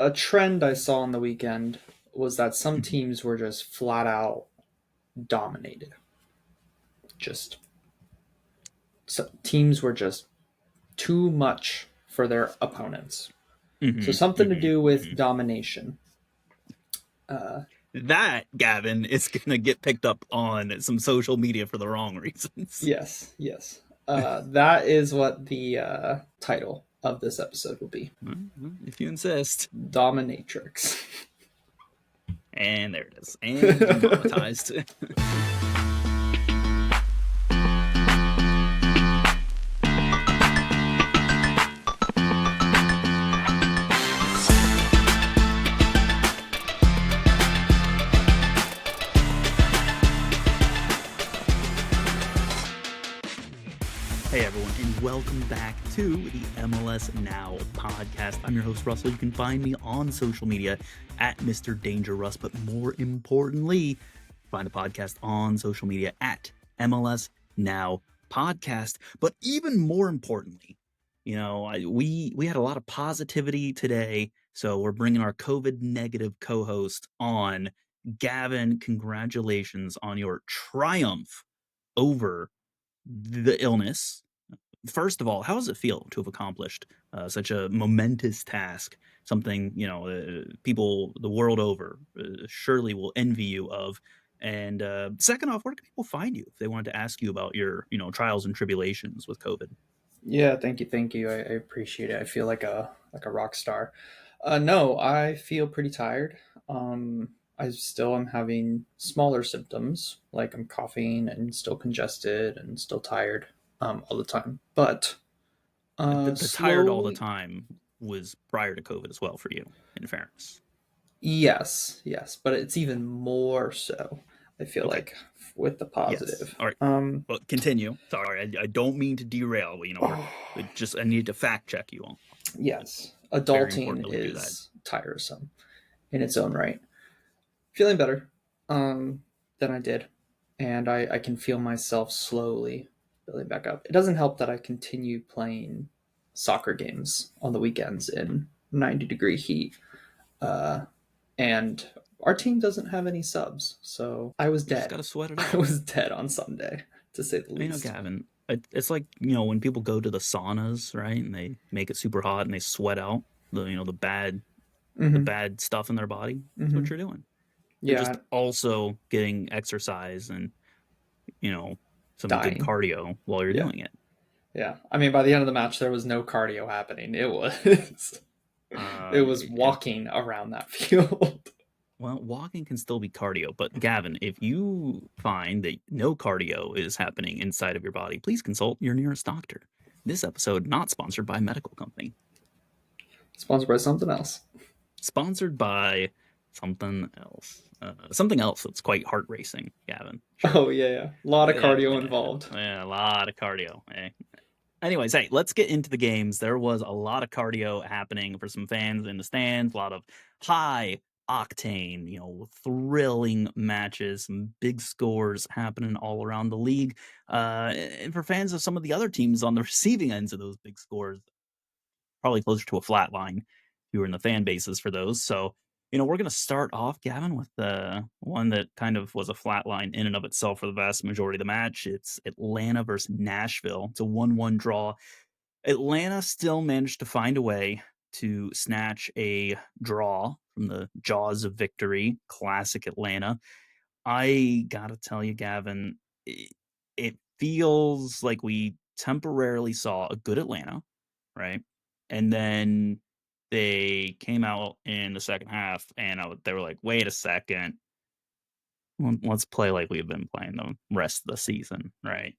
A trend I saw on the weekend was that some teams were just flat out dominated. Just teams were just too much for their opponents. So something to do with domination. That, Gavin, is going to get picked up on some social media for the wrong reasons. Yes. That is what the title of this episode will be. If you insist. Dominatrix. And there it is. And demonetized. Hey everyone, and welcome back to the MLS Now podcast. I'm your host, Russell. You can find me on social media at Mr. Danger Russ, but more importantly, find the podcast on social media at MLS Now Podcast. But even more importantly, we had a lot of positivity today, so we're bringing our COVID negative co-host on. Gavin, congratulations on your triumph over the illness. First of all, how does it feel to have accomplished such a momentous task? Something, people the world over surely will envy you of. And second off, where can people find you if they wanted to ask you about your, trials and tribulations with COVID? Yeah, thank you. I appreciate it. I feel like a rock star. No, I feel pretty tired. I still am having smaller symptoms, like I'm coughing and still congested and still tired all the time. But The tired all the time was prior to COVID as well for you, in fairness. Yes, but it's even more so. I feel like with the positive. Yes. All right. But continue. Sorry, I don't mean to derail. I need to fact check you all. Yes, adulting is tiresome in its own right. Feeling better than I did, and I can feel myself slowly building back up. It doesn't help that I continue playing soccer games on the weekends in 90-degree heat, and our team doesn't have any subs, so I was dead. You just gotta sweat it out. I was dead on Sunday, to say the least. Gavin, it's like, when people go to the saunas, right, and they make it super hot and they sweat out the bad stuff in their body. That's what you're doing. You're just also getting exercise and some good cardio while you're doing it. Yeah, I mean, by the end of the match, there was no cardio happening. It was walking around that field. Well, walking can still be cardio, but Gavin, if you find that no cardio is happening inside of your body, please consult your nearest doctor. This episode not sponsored by a medical company. Sponsored by something else. Sponsored by something else. Something else that's quite heart racing, Gavin. Sure. Oh, yeah. A lot of cardio involved. Yeah, a lot of cardio. Anyways, hey, let's get into the games. There was a lot of cardio happening for some fans in the stands, a lot of high octane, thrilling matches, some big scores happening all around the league. And for fans of some of the other teams on the receiving ends of those big scores, probably closer to a flat line if you were in the fan bases for those. So, we're going to start off, Gavin, with the one that kind of was a flat line in and of itself for the vast majority of the match. It's Atlanta versus Nashville. It's a 1-1 draw. Atlanta still managed to find a way to snatch a draw from the jaws of victory. Classic Atlanta. I gotta tell you, Gavin, it feels like we temporarily saw a good Atlanta, right? And then they came out in the second half and they were like, wait a second, let's play like we've been playing the rest of the season, right?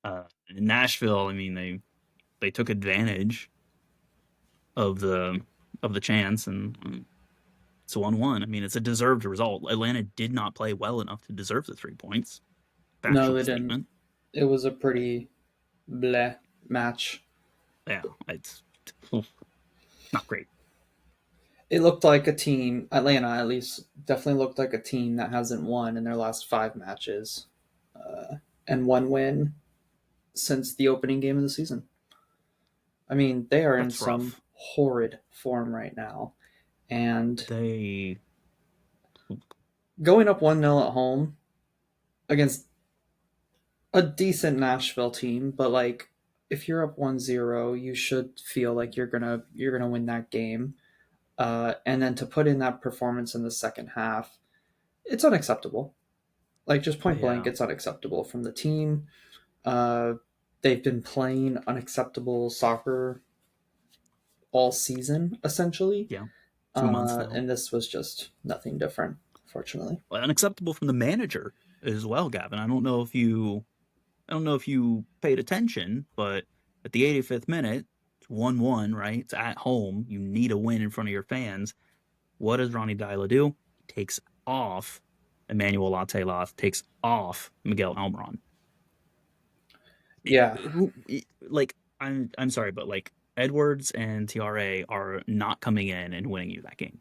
In Nashville, I mean, they took advantage of the chance, and it's 1-1. I mean, it's a deserved result. Atlanta did not play well enough to deserve the 3 points. No, they didn't. It was a pretty bleh match. Yeah, it's not great. It looked like a team, Atlanta at least, definitely looked like a team that hasn't won in their last 5 matches. And 1 win since the opening game of the season. I mean, they are in some horrid form right now. And They going up 1-0 at home against a decent Nashville team, but like if you're up 1-0, you should feel like you're gonna win that game. And then to put in that performance in the second half, it's unacceptable. Like just point blank, yeah it's unacceptable from the team. Uh, they've been playing unacceptable soccer all season, essentially, yeah 2 months now. and this was just nothing different, fortunately. Well, unacceptable from the manager as well, Gavin. I don't know if you paid attention, but at the 85th minute, it's 1-1, right? It's at home. You need a win in front of your fans. What does Ronnie Dyla do? He takes off Emmanuel Lateloff, takes off Miguel Almiron. Yeah, Like I'm sorry, but like Edwards and TRA are not coming in and winning you that game.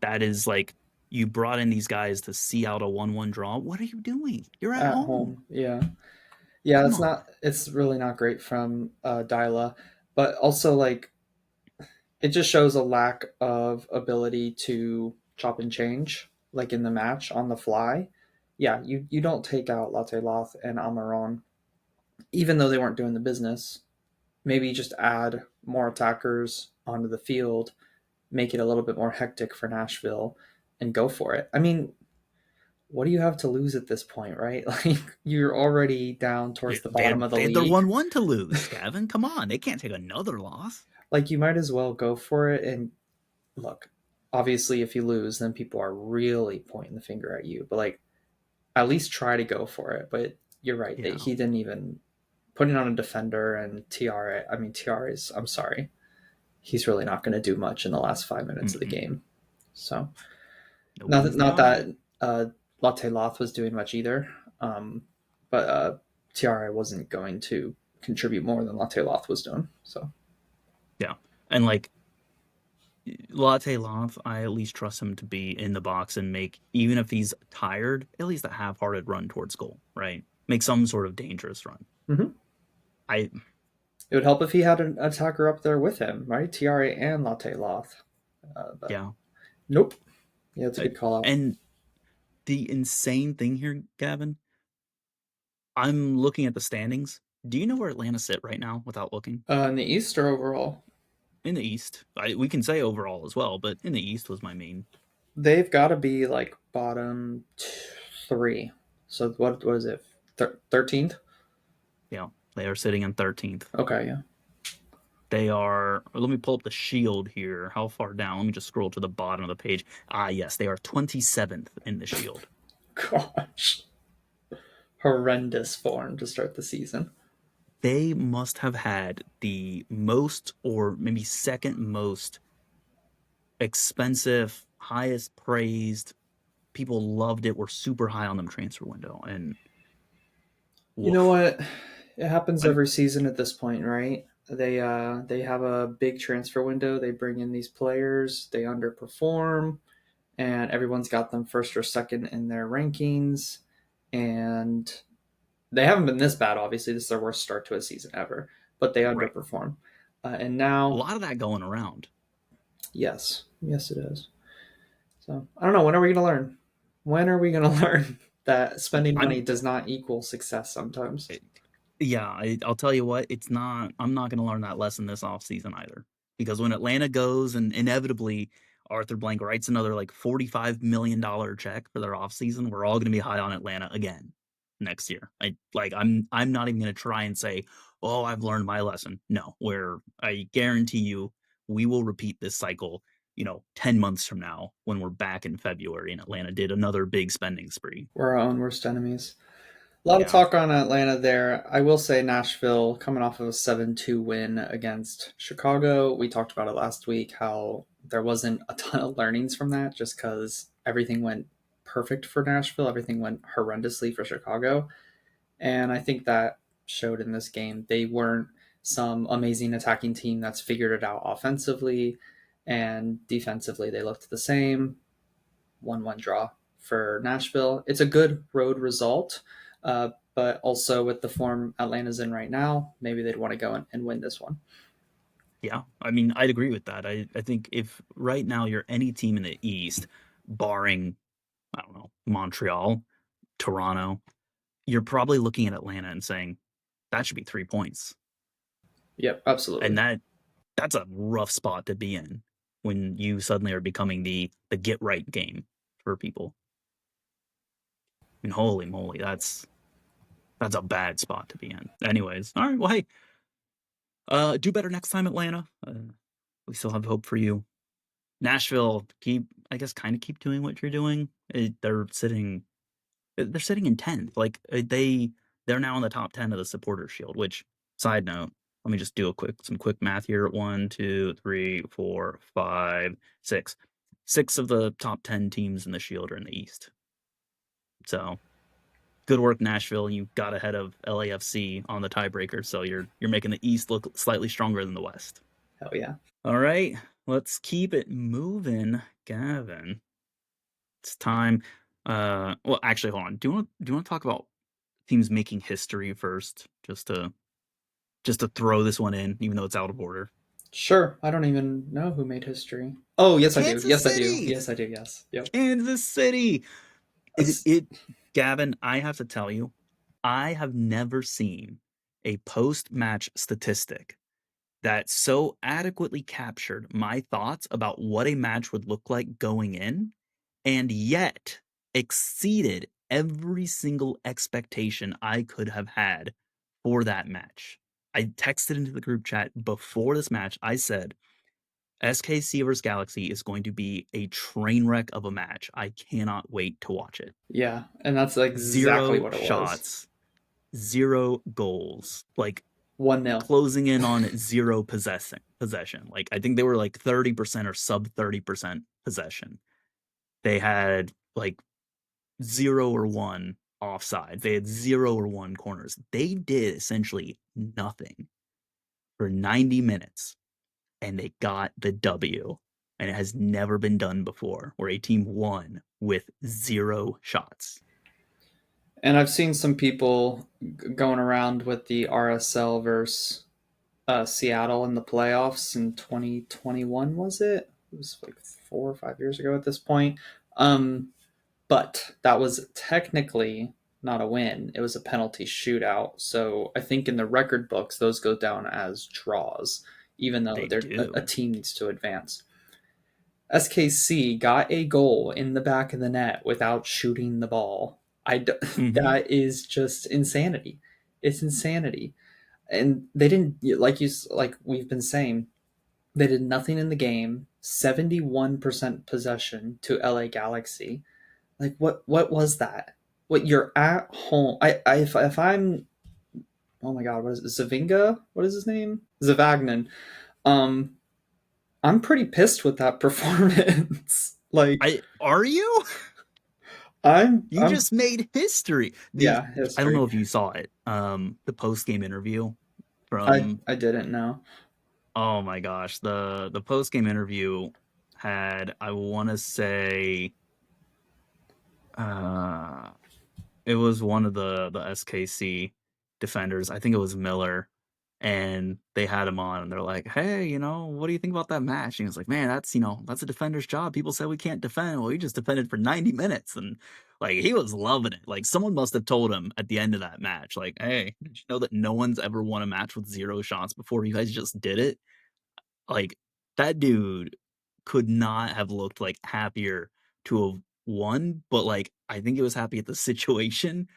That is like you brought in these guys to see out a 1-1 draw. What are you doing? You're at at home. home. Yeah, yeah. Come It's on. not. It's really not great from Dyla, but also like it just shows a lack of ability to chop and change, like in the match on the fly. Yeah, you don't take out Latte Loth and Amaron, even though they weren't doing the business. Maybe just add more attackers onto the field, make it a little bit more hectic for Nashville, and go for it. I mean, what do you have to lose at this point, right? Like you're already down towards the bottom of the They had their league. 1-1 to lose, Gavin. Come on. They can't take another loss. Like you might as well go for it and look. Obviously, if you lose, then people are really pointing the finger at you. But like, at least try to go for it. But you're right that Yeah. he didn't even put it on a defender and TRA. I mean, TRA is. I'm sorry, he's really not going to do much in the last 5 minutes of the Mm-mm. game. So Nope, not that he's not not. that Latte Loth was doing much either, but TRA wasn't going to contribute more than Latte Loth was doing. So Yeah. And like Latte Loth, I at least trust him to be in the box and make, even if he's tired, at least a half-hearted run towards goal, right? Make some sort of dangerous run. mm-hmm. I, It would help if he had an attacker up there with him, right? TRA and Latte Loth. But yeah. nope. Yeah, it's a I, good call out. and the insane thing here, Gavin, I'm looking at the standings. Do you know where Atlanta sit right now without looking? In the East or overall, In the East. We can say overall as well, but in the East was my main. they've got to be like bottom three. So what is it? 13th? Yeah, they are sitting in 13th. Okay, yeah. They are, let me pull up the shield here. How far down? Let me just scroll to the bottom of the page. Ah, yes, they are 27th in the shield. Gosh, horrendous form to start the season. They must have had the most, or maybe second most expensive, highest praised. People loved it. Were super high on them transfer window, and You know woof. what? It happens I'm every season at this point, right? They have a big transfer window. They bring in these players. They underperform, and everyone's got them first or second in their rankings. And they haven't been this bad. Obviously, this is their worst start to a season ever. But they right. underperform, and A now, lot of that going around. yes, yes, it is. So I don't know. When are we going to learn? When are we going to learn that spending money I'm does not equal success sometimes? Yeah, I'll tell you what, it's not, I'm not going to learn that lesson this offseason either. Because when Atlanta goes and inevitably Arthur Blank writes another like $45 million check for their offseason, we're all going to be high on Atlanta again next year. I'm not even going to try and say, "Oh, I've learned my lesson." No, where I guarantee you we will repeat this cycle, 10 months from now when we're back in February and Atlanta did another big spending spree. We're our own worst enemies. A lot of Yeah. talk on Atlanta there. I will say Nashville coming off of a 7-2 win against Chicago. We talked about it last week how there wasn't a ton of learnings from that just because everything went perfect for Nashville, everything went horrendously for Chicago. And I think that showed in this game. They weren't some amazing attacking team that's figured it out offensively, and defensively they looked the same. 1-1 draw for Nashville. It's a good road result, but also with the form Atlanta's in right now, maybe they'd want to go and win this one. Yeah, I mean, I'd agree with that. I think if right now you're any team in the East, barring, I don't know, Montreal, Toronto, you're probably looking at Atlanta and saying, "That should be 3 points." Yep, And absolutely. that's a rough spot to be in when you suddenly are becoming the get right game for people. I mean, holy moly, that's a bad spot to be in. Anyways, all right, well, hey, do better next time, Atlanta. We still have hope for you. Nashville, keep I guess kind of keep doing what you're doing. They're sitting in 10th. Like they're now in the top 10 of the supporter shield, which side note, let me just do some quick math here. 1, 2, 3, 4, 5, 6. 6 of the top 10 teams in the shield are in the East. So good work, Nashville. You got ahead of LAFC on the tiebreaker, so you're making the East look slightly stronger than the West. Hell yeah. All right, let's keep it moving, Gavin. It's time. Well, actually, hold on. Do you want to talk about teams making history first, just to throw this one in, even though it's out of order? Sure. I don't even know who made history. Oh, yes, I do. Kansas Yes, I do. City, Yes, I do. Yes. Yep. Kansas City. It, That's, it, Gavin, I have to tell you, I have never seen a post-match statistic that so adequately captured my thoughts about what a match would look like going in, and yet exceeded every single expectation I could have had for that match. I texted into the group chat before this match. I said, SKC versus Galaxy is going to be a train wreck of a match. I cannot wait to watch it. yeah. And that's exactly Zero what it was. shots, zero goals. Like 1-0. closing in on zero possession. Like I think they were like 30% or sub 30% possession. They had like 0 or 1 offside. They had 0 or 1 corners. They did essentially nothing for 90 minutes and they got the W. And it has never been done before where a team won with 0 shots. And I've seen some people going around with the RSL versus Seattle in the playoffs in 2021, was it? It was like 4 or 5 years ago at this point. Um, but that was technically not a win. It was a penalty shootout. So I think in the record books, those go down as draws, even though They they're a do. team needs to advance. SKC got a goal in the back of the net without shooting the ball. Mhm. That is just insanity. It's insanity. And they didn't like we've been saying, they did nothing in the game. 71% possession to LA Galaxy. Like what was that? What, you're at home. If I'm, oh my god, what is it? Zavinga? What is his name? Zavagnin. Um I'm pretty pissed with that performance. Like I Are you? You I'm just made history. The yeah, I don't history. know if you saw it. The post-game interview I from I didn't know. oh my gosh, the post-game interview had, I want to say, uh it was one of the SKC defenders. I think it was Miller, and they had him on, and they're like, "Hey, what do you think about that match?" And he was like, "Man, that's a defender's job. People say we can't defend. Well, he just defended for 90 minutes, and like he was loving it. Like someone must have told him at the end of that match, like, "Hey, did you know that no one's ever won a match with 0 shots before? You guys just did it." Like that dude could not have looked like happier to have won, but like I think he was happy at the situation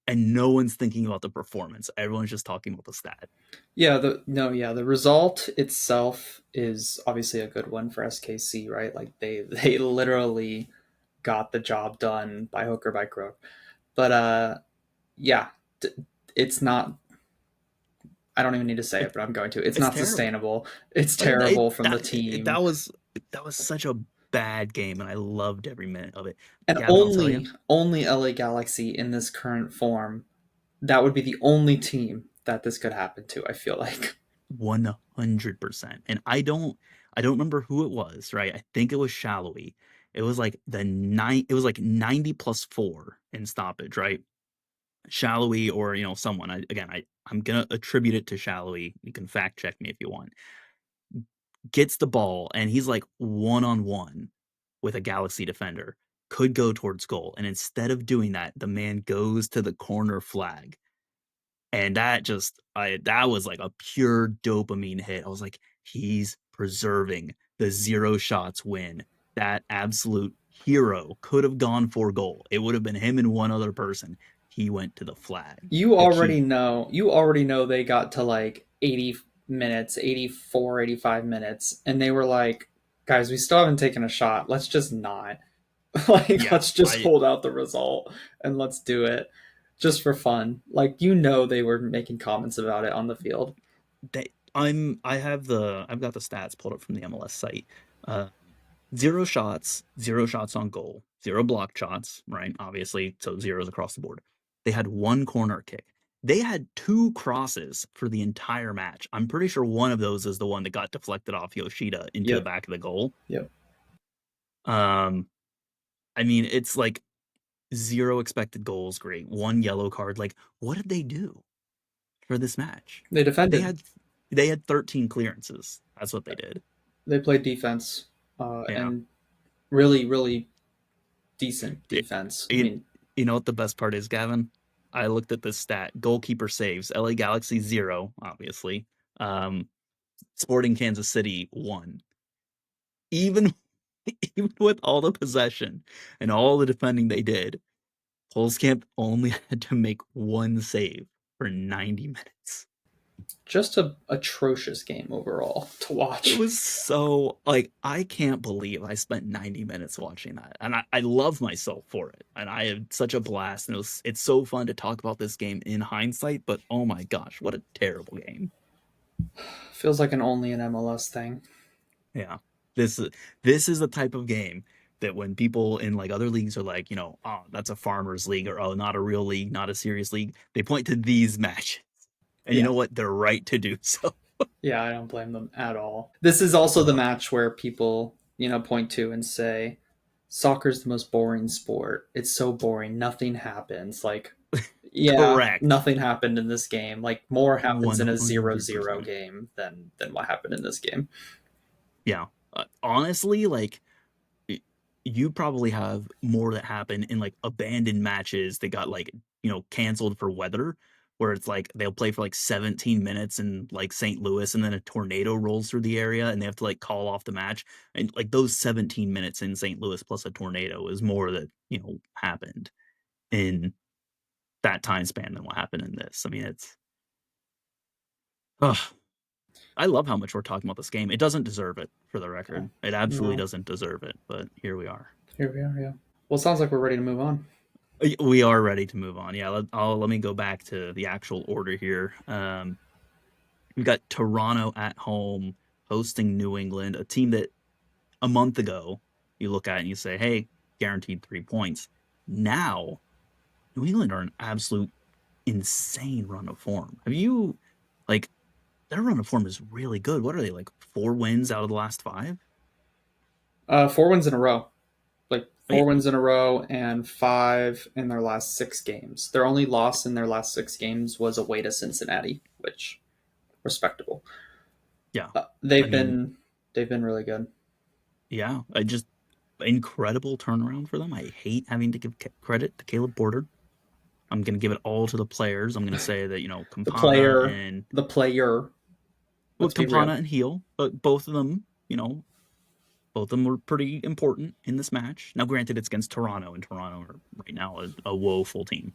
and no one's thinking about the performance. Everyone's just talking about the stat. Yeah, the result itself is obviously a good one for SKC, right? Like they literally got the job done by hook or by crook. But yeah, it's not, I don't even need to say it, It, but I'm going to. It's it's not terrible. sustainable. It's Like terrible from the team. that was such a bad game, and I loved every minute of it. And Gavin, I'll tell you, only LA Galaxy in this current form, that would be the only team that this could happen to, I feel like. 100%. And I don't remember who it was, right? I think it was Shallowy. It was like 90 plus 4 in stoppage, right? Shallowy or someone. I'm gonna attribute it to Shallowy. You can fact check me if you want. gets the ball, and he's like one-on-one with a Galaxy defender, could go towards goal. And instead of doing that, the man goes to the corner flag. And that was like a pure dopamine hit. I was like, he's preserving the 0 shots win. That absolute hero could have gone for goal. It would have been him and one other person. He went to the flag. Like You already know they got to like 80 minutes, 84, 85 minutes, and they were like, guys, we still haven't taken a shot. Let's just not. Like, yeah, let's just I hold out the result and let's do it just for fun. Like, they were making comments about it on the field. I've got the stats pulled up from the MLS site. Uh, 0 shots, 0 shots on goal, 0 blocked shots, right? Obviously, so zeros across the board. They had 1 corner kick. They had 2 crosses for the entire match. I'm pretty sure one of those is the one that got deflected off Yoshida into the Yep. back of the goal. Yep. I mean, it's like 0 expected goals, great. 1 yellow card. Like, what did they do for this match? They They defended. had they had 13 clearances. That's what they did. They played defense, Yeah. and really, really decent It, defense. I it, mean, you know what the best part is, Gavin? I looked at this stat. Goalkeeper saves. LA Galaxy 0, obviously. Um, Sporting Kansas City 1. Even even with all the possession and all the defending they did, Holzkamp only had to make 1 save for 90 minutes. just a atrocious game overall to It watch. was so like I can't believe I spent 90 minutes watching that. And I love myself for it. And I had such a blast. And it's so fun to talk about this game in hindsight, but oh my gosh, what a terrible game. Feels like only an MLS thing. Yeah. This is this is the type of game that when people in like other leagues are like, oh, that's a farmers league, or oh, not a real league, not a serious league, they point to these matches. And you Yeah. know what? They're right to do so. Yeah, I don't blame them at all. This is also the match where people, point to and say, soccer's the most boring sport. It's so boring. Nothing happens. Like, yeah, Correct. nothing happened in this game. Like, more happens in a 0-0 100%. game than what happened in this game. Yeah. Honestly, like you probably have more that happen in like abandoned matches that got like, canceled for weather, where it's like they'll play for like 17 minutes in like St. Louis and then a tornado rolls through the area and they have to like call off the match. And like those 17 minutes in St. Louis plus a tornado is more that, happened in that time span than what happened in this. I mean, ugh, I love how much we're talking about this game. It doesn't deserve it, for the Yeah. record. It absolutely No, doesn't deserve it, but here we are. here we are. Yeah. Well, it sounds like we're ready to move on. We are ready to move on. Yeah, let me go back to the actual order here. We've got Toronto at home hosting New England, a team that a month ago you look at and you say, hey, guaranteed 3 points. Now, New England are an absolute insane run of form. Like, their run of form is really good. What are they, like 4 wins out of the last 5? 4 wins in a row. Like, four Wait, wins in a row and 5 in their last 6 games. Their only loss in their last 6 games was away to Cincinnati, which respectable. yeah. I They've mean, been they've been really good. yeah, I just incredible turnaround for them. I hate having to give credit to Caleb Porter. I'm going to give it all to the players. I'm going to say that, The Campana player, and the player. Let's be real. Campana and Heel, but both of them, both of them were pretty important in this match. Now, granted, it's against Toronto, and Toronto are right now a woeful team.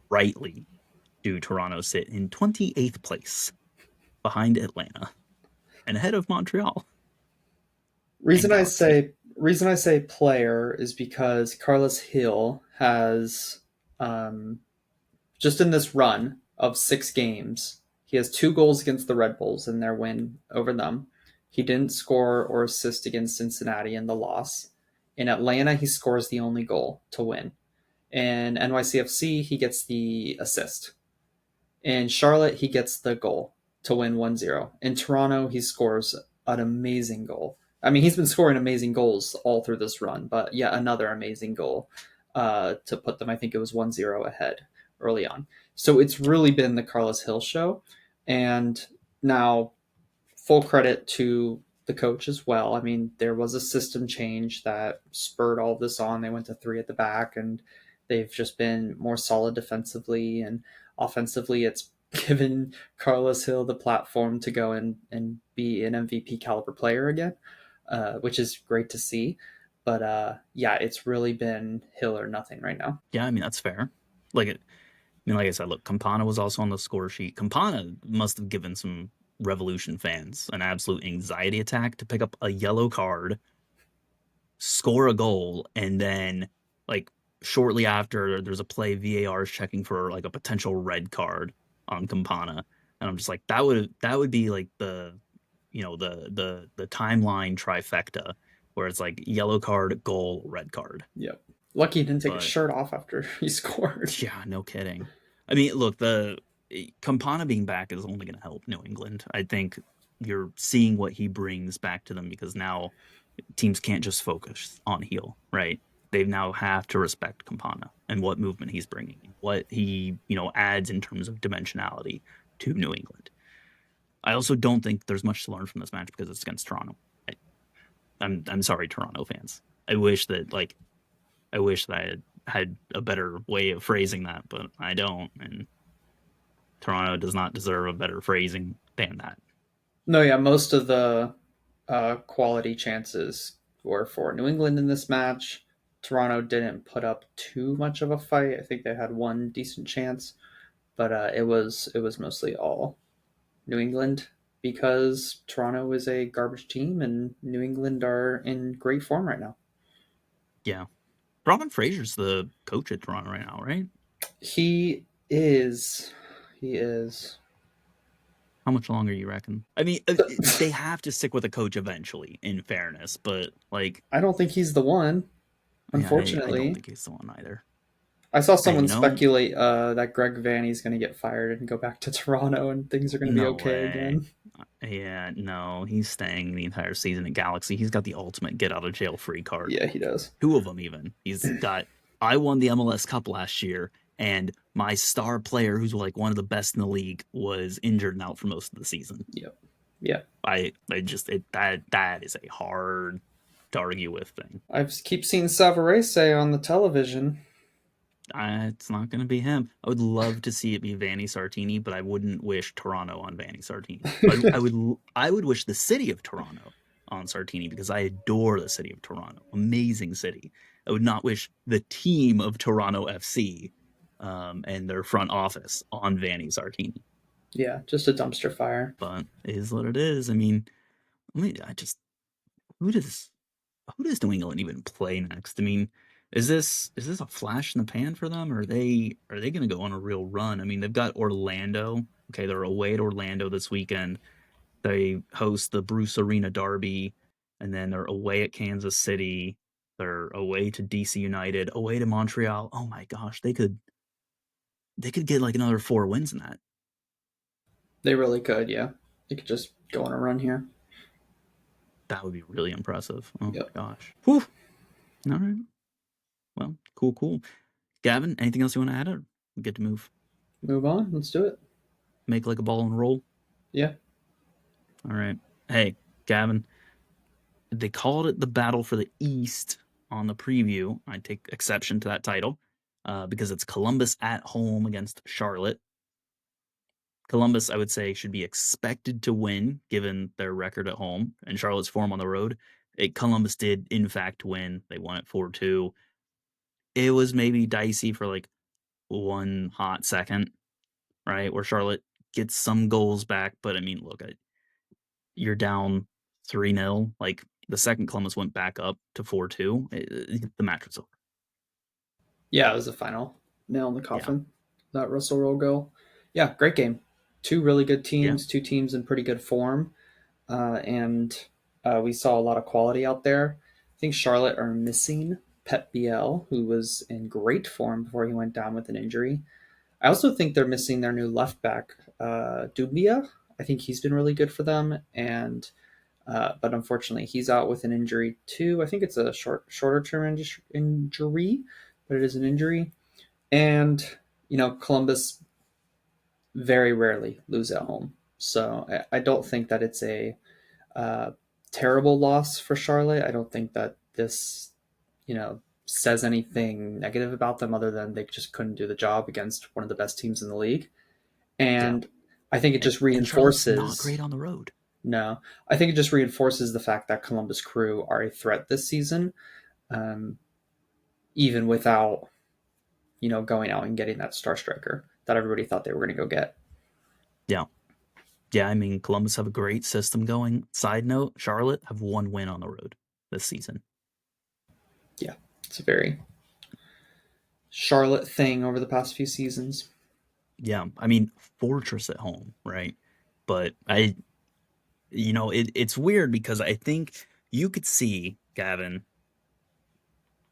Rightly do Toronto sit in 28th place behind Atlanta and ahead of Montreal and Reason I Galaxy. say reason I say player is because Carlos Hill has just in this run of 6 games, he has 2 goals against the Red Bulls in their win over them. He didn't score or assist against Cincinnati in the loss. In Atlanta, he scores the only goal to win. In NYCFC, he gets the assist. In Charlotte, he gets the goal to win 1-0. In Toronto, he scores an amazing goal. I mean, he's been scoring amazing goals all through this run, but yet another amazing goal to put them, I think it was 1-0 ahead early on. So it's really been the Carlos Hill show. And now full credit to the coach as well. I mean, there was a system change that spurred all of this on. They went to three at the back, and they've just been more solid defensively and offensively. It's given Carlos Hill the platform to go and be an MVP caliber player again, which is great to see. But yeah, it's really been Hill or nothing right now. Yeah, I mean, that's fair. Like, like I said, look, Campana was also on the score sheet. Campana must have given some Revolution fans an absolute anxiety attack to pick up a yellow card, score a goal, and then like shortly after there's a play VAR is checking for like a potential red card on Campana. And I'm just like, that would be like the timeline trifecta where it's like yellow card, goal, red card. Yep. Lucky he didn't take his But shirt off after he scored. yeah, no kidding. I mean, look, the Campana being back is only going to help New England. I think you're seeing what he brings back to them because now teams can't just focus on heel, right? They now have to respect Campana and what movement he's bringing, what he, adds in terms of dimensionality to New England. I also don't think there's much to learn from this match because it's against Toronto. I'm sorry, Toronto fans. I wish that I had a better way of phrasing that, but I don't, and Toronto does not deserve a better phrasing than that. No, yeah, most of the quality chances were for New England in this match. Toronto didn't put up too much of a fight. I think they had one decent chance, but it was mostly all New England because Toronto is a garbage team and New England are in great form right now. Yeah. Robin Fraser's the coach at Toronto right now, right? He is. He is. How much longer you reckon? I mean, they have to stick with a coach eventually, in fairness, but like, I don't think he's the one, yeah, I don't unfortunately. think he's the one either. I saw Hey, someone speculate that Greg Vanny's going to get fired and go back to Toronto, and things are going to be no okay way. again. Yeah, no, he's staying the entire season at Galaxy. He's got the ultimate get out of jail free card. Yeah, he does. Two of them, even. He's got, I won the MLS Cup last year, and my star player, who's like one of the best in the league, was injured and out for most of the season. Yep. Yeah. I just, that is a hard to argue with thing. I keep seeing Savarese on the television. It's not going to be him. I would love to see it be Vanni Sartini, but I wouldn't wish Toronto on Vanni Sartini. I would wish the city of Toronto on Sartini because I adore the city of Toronto. Amazing city. I would not wish the team of Toronto FC and their front office on Vanni Sartini. Yeah, just a dumpster fire. But it is what it is. I mean, I just who does New England even play next? I mean, is this a flash in the pan for them, or are they going to go on a real run? I mean, they've got Orlando. Okay, they're away at Orlando this weekend. They host the Bruce Arena Derby, and then they're away at Kansas City. They're away to DC United, away to Montreal. Oh my gosh, they could get like another 4 wins in that. They really could, yeah. They could just go on a run here. That would be really impressive. Oh Yep. my gosh. Whew. All right. Well, cool. Gavin, anything else you want to add, or we get to move? Move on. Let's do it. Make like a ball and roll. Yeah. All right. Hey, Gavin, they called it the Battle for the East on the preview. I take exception to that title because it's Columbus at home against Charlotte. Columbus, I would say, should be expected to win given their record at home and Charlotte's form on the road. Columbus did, in fact, win. They won it 4-2. It was maybe dicey for like one hot second, right? Where Charlotte gets some goals back. But I mean, look, you're down 3-0. Like the second Columbus went back up to 4-2, the match was over. Yeah, it was the final nail in the Yeah. coffin. That Russell roll goal. Yeah, great game. Two really good teams, two teams in pretty good form. And we saw a lot of quality out there. I think Charlotte are missing Pep Biel, who was in great form before he went down with an injury. I also think they're missing their new left back, Dubia. I think he's been really good for them, and but unfortunately he's out with an injury too. I think it's a shorter term injury, but it is an injury. And Columbus very rarely lose at home. So I don't think that it's a uh, terrible loss for Charlotte. I don't think that this, says anything negative about them other than they just couldn't do the job against one of the best teams in the league. Yeah. And I think it just And Charlotte's not reinforces. great on the road. No, I think it just reinforces the fact that Columbus Crew are a threat this season, um, even without going out and getting that star striker that everybody thought they were going to go get. Yeah. Yeah, I mean, Columbus have a great system going. Side note, Charlotte have 1 win on the road this season. Yeah, it's a very Charlotte thing over the past few seasons. Yeah, I mean, Fortress at home, right? But it's weird because I think you could see, Gavin,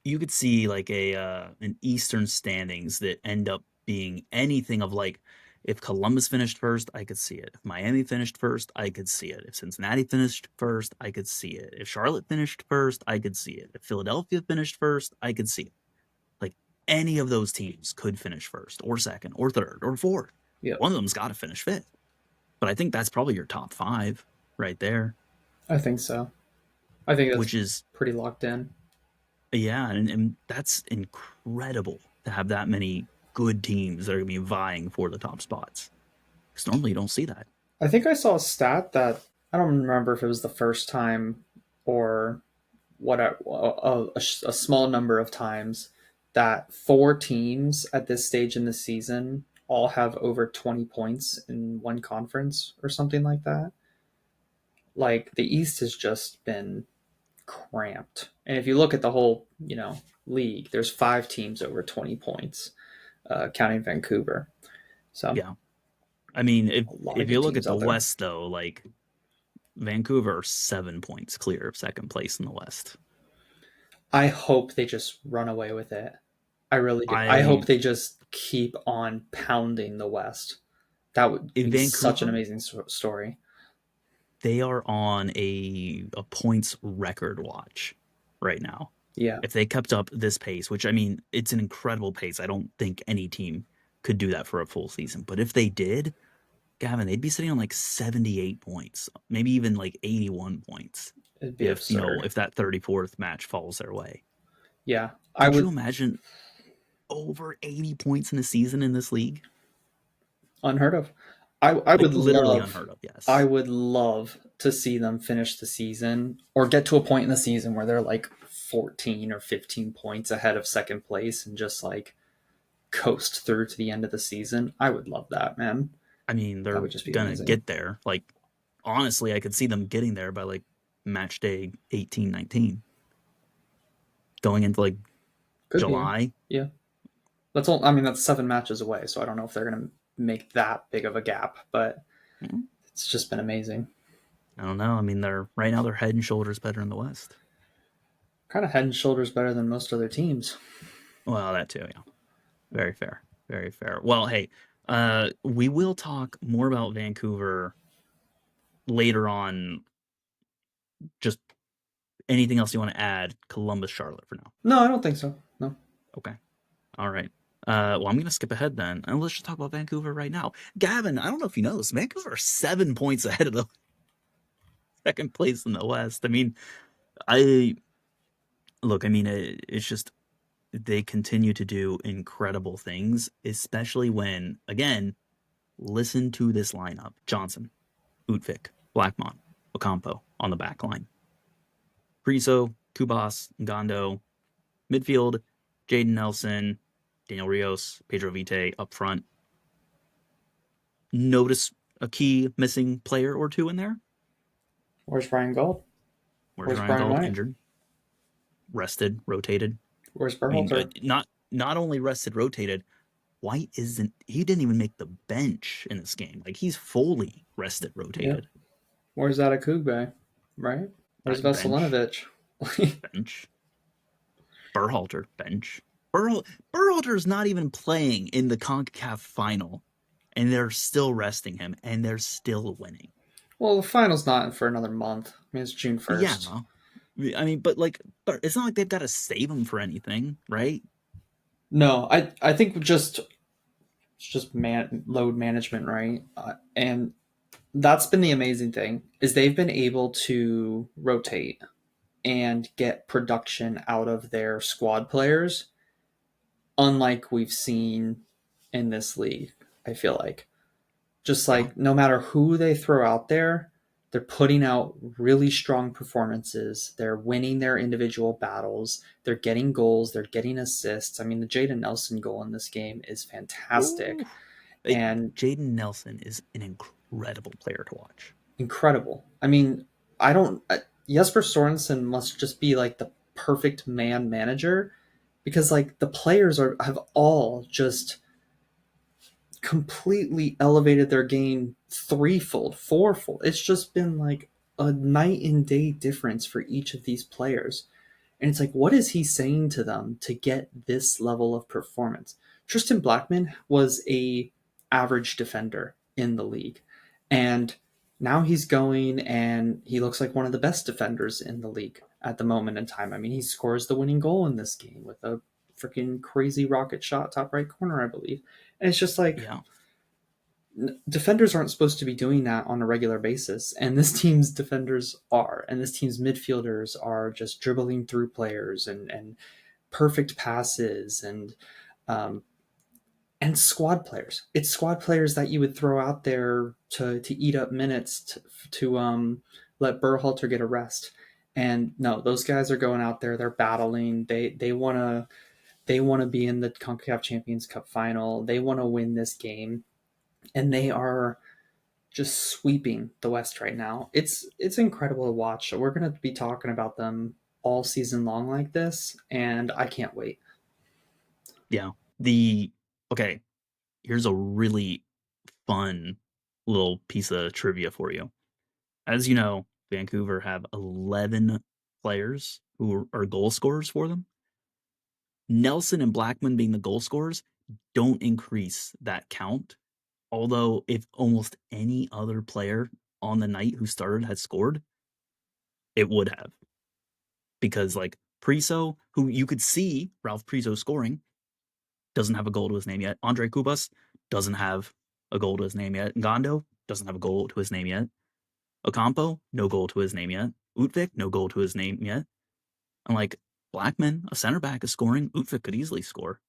you could see like an Eastern standings that end up being anything of like if Columbus finished first, I could see it. If Miami finished first, I could see it. If Cincinnati finished first, I could see it. If Charlotte finished first, I could see it. If Philadelphia finished first, I could see it. Like any of those teams could finish first or second or third or fourth. Yep, One of them's got to finish fifth. But I think that's probably your top 5 right there, I think so. I think that's which is pretty locked in. yeah, and that's incredible to have that many good teams that are going to be vying for the top spots. Because normally you don't see that. I think I saw a stat that I don't remember if it was the first time or what a small number of times that 4 teams at this stage in the season all have over 20 points in one conference or something like that. Like the East has just been cramped. And if you look at the whole, league, there's 5 teams over 20 points, counting Vancouver. So Yeah. I mean, a lot of if you good look teams at the out there. West, though, like Vancouver are 7 points clear of second place in the West. I hope they just run away with it. I really do. I I hope they just keep on pounding the West. That would in be such an Vancouver, amazing story. they are on a points record watch right now. Yeah, If they kept up this pace, which I mean, it's an incredible pace. I don't think any team could do that for a full season. But if they did, Gavin, they'd be sitting on like 78 points, maybe even like 81 points it'd be if, absurd. if that 34th match falls their way. Yeah, I Could you would imagine over 80 points in a season in this league? unheard of. I Like would literally love unheard of, I yes. would love to see them finish the season or get to a point in the season where they're like 14 or 15 points ahead of second place and just like coast through to the end of the season. I would love that, man. I mean, That they're would just be gonna amazing. get there. Like, honestly, I could see them getting there by like match day 18, 19, going into like Could be. July. Yeah. That's all. I mean, that's 7 matches away, so I don't know if they're going to make that big of a gap, but Hmm, it's just been amazing. I don't know. I mean, they're right now they're head and shoulders better in the West. Kind of head and shoulders better than most other teams. Well, that too, yeah. Very fair. Very fair. Well, hey, we will talk more about Vancouver later on. Just anything else you want to add? Columbus, Charlotte for now. No, I don't think so. No. Okay. All right. Well, I'm going to skip ahead then, and let's just talk about Vancouver right now. Gavin, I don't know if you know this. Vancouver are 7 points ahead of the second place in the West. I mean, I look. I mean, it's just they continue to do incredible things, especially when again, listen to this lineup: Johnson, Utvik, Blackmon, Ocampo on the back line. Priso, Kubas, Gondo. Midfield, Jaden Nelson, Daniel Rios, Pedro Vite up front. Notice a key missing player or two in there. Where's Brian Gold? Where's Where's Ryan Brian Gold? White? Injured, rested, rotated. Where's I mean, Berhalter? not only rested, rotated. White isn't. He didn't even make the bench in this game. Like he's fully rested, Yeah. rotated. Where's Adekugbe? Right? Where's Bench, Veselinovic? bench. Berhalter, bench. Berhalter's not even playing in the CONCACAF final, and they're still resting him, and they're still winning. Well, the final's not for another month. I mean, it's June Yeah, 1st. I mean, but it's not like they've got to save him for anything, right? No, I think just load management, right? And that's been the amazing thing is they've been able to rotate and get production out of their squad players, unlike we've seen in this league. I feel like just Yeah. like no matter who they throw out there, they're putting out really strong performances. They're winning their individual battles. They're getting goals. They're getting assists. I mean, the Jaden Nelson goal in this game is Ooh. fantastic and Jaden Nelson is an incredible player to watch. incredible. I mean, I don't. Jesper Sorensen must just be like the perfect man manager because like the players have all just completely elevated their game threefold, fourfold. It's just been like a night and day difference for each of these players. And it's like, what is he saying to them to get this level of performance? Tristan Blackman was a average defender in the league. And now he's going and he looks like one of the best defenders in the league at the moment in time. I mean, he scores the winning goal in this game with a freaking crazy rocket shot top right corner, I believe. And it's just like Yeah. defenders aren't supposed to be doing that on a regular basis, and this team's defenders are, and this team's midfielders are just dribbling through players and perfect passes um, and squad players. It's squad players that you would throw out there to eat up minutes to let Berhalter get a rest. And no, those guys are going out there. They're battling. They want to be in the CONCACAF Champions Cup final. They want to win this game, and they are just sweeping the West right now. It's incredible to watch. We're going to be talking about them all season long like this, and I can't wait. Yeah. Okay, here's a really fun little piece of trivia for you. As you know, Vancouver have 11 players who are goal scorers for them. Nelson and Blackman being the goal scorers don't increase that count. Although, if almost any other player on the night who started had scored, it would have. Because, like, Priso, who you could see Ralph Priso scoring, doesn't have a goal to his name yet. Andre Kubas doesn't have a goal to his name yet. Ngondo doesn't have a goal to his name yet. Ocampo, no goal to his name yet. Utvik, no goal to his name yet. And like Blackman, a center back, is scoring. Utvik could easily score.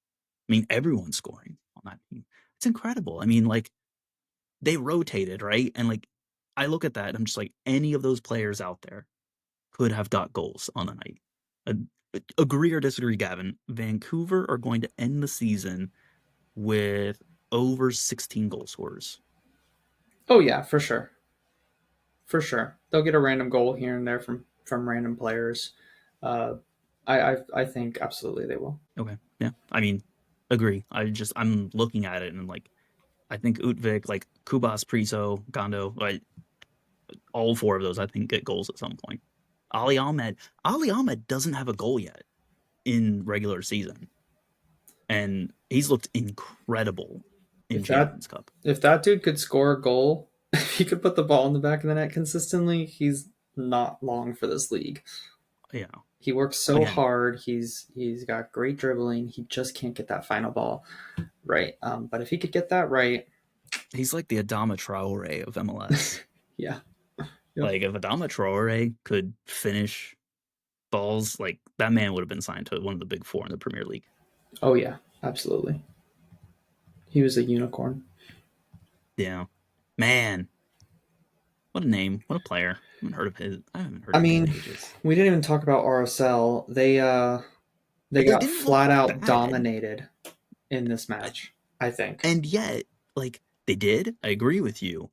I mean, everyone's scoring on that team. It's incredible. I mean, like, they rotated, right? And like, I look at that and I'm just like, any of those players out there could have got goals on the night. Agree or disagree, Gavin? Vancouver are going to end the season with over 16 goal scorers. Oh yeah, for sure, for sure. They'll get a random goal here and there from random players. Uh, I think absolutely they will. Okay. Yeah. I mean, agree. I'm looking at it and like, I think Utvik, like Kubas, Priso, Gondo, like all four of those, I think get goals at some point. Ali Ahmed, Ali Ahmed doesn't have a goal yet in regular season, and he's looked incredible in If that Champions Cup. if that dude could score a goal, if he could put the ball in the back of the net consistently, he's not long for this league. Yeah. He works so Again, hard. He's got great dribbling. He just can't get that final ball right. But if he could get that right, he's like the Adama Traore of MLS. yeah, yep. Like if Adama Traore could finish balls, like that man would have been signed to one of the big four in the Premier League. Oh yeah, absolutely. He was a unicorn. Yeah. Man, what a name. What a player. I haven't heard I of him in mean, ages. we didn't even talk about RSL. They They got didn't look flat out bad. dominated in this match, I think. And yet, like, they did. I agree with you.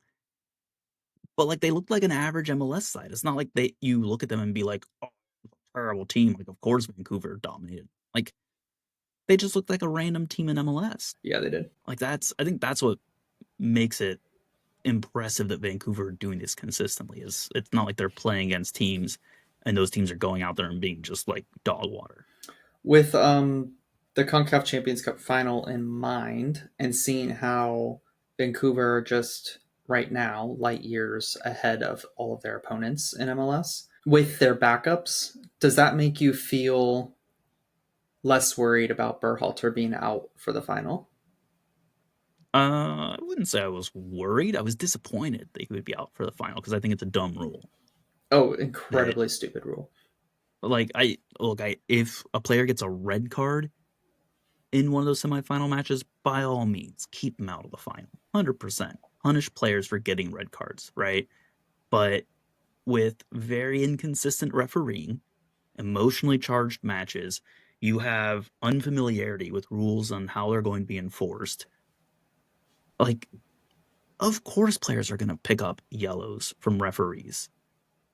But like they looked like an average MLS side. It's not like you look at them and be like, oh, terrible team. Like, of course Vancouver dominated. Like they just looked like a random team in MLS. Yeah, they did. Like I think that's what makes it impressive that Vancouver are doing this consistently. Is it's not like they're playing against teams and those teams are going out there and being just like dog water. With the CONCACAF Champions Cup final in mind and seeing how Vancouver are just right now light years ahead of all of their opponents in MLS with their backups, does that make you feel less worried about Berhalter being out for the final? I wouldn't say I was worried. I was disappointed that he would be out for the final because I think it's a dumb rule. Oh, That incredibly stupid rule. like I look, I if a player gets a red card in one of those semifinal matches, by all means, keep them out of the final. 100%. Punish players for getting red cards, right? But with very inconsistent refereeing, emotionally charged matches, you have unfamiliarity with rules on how they're going to be enforced. Like, of course, players are going to pick up yellows from referees,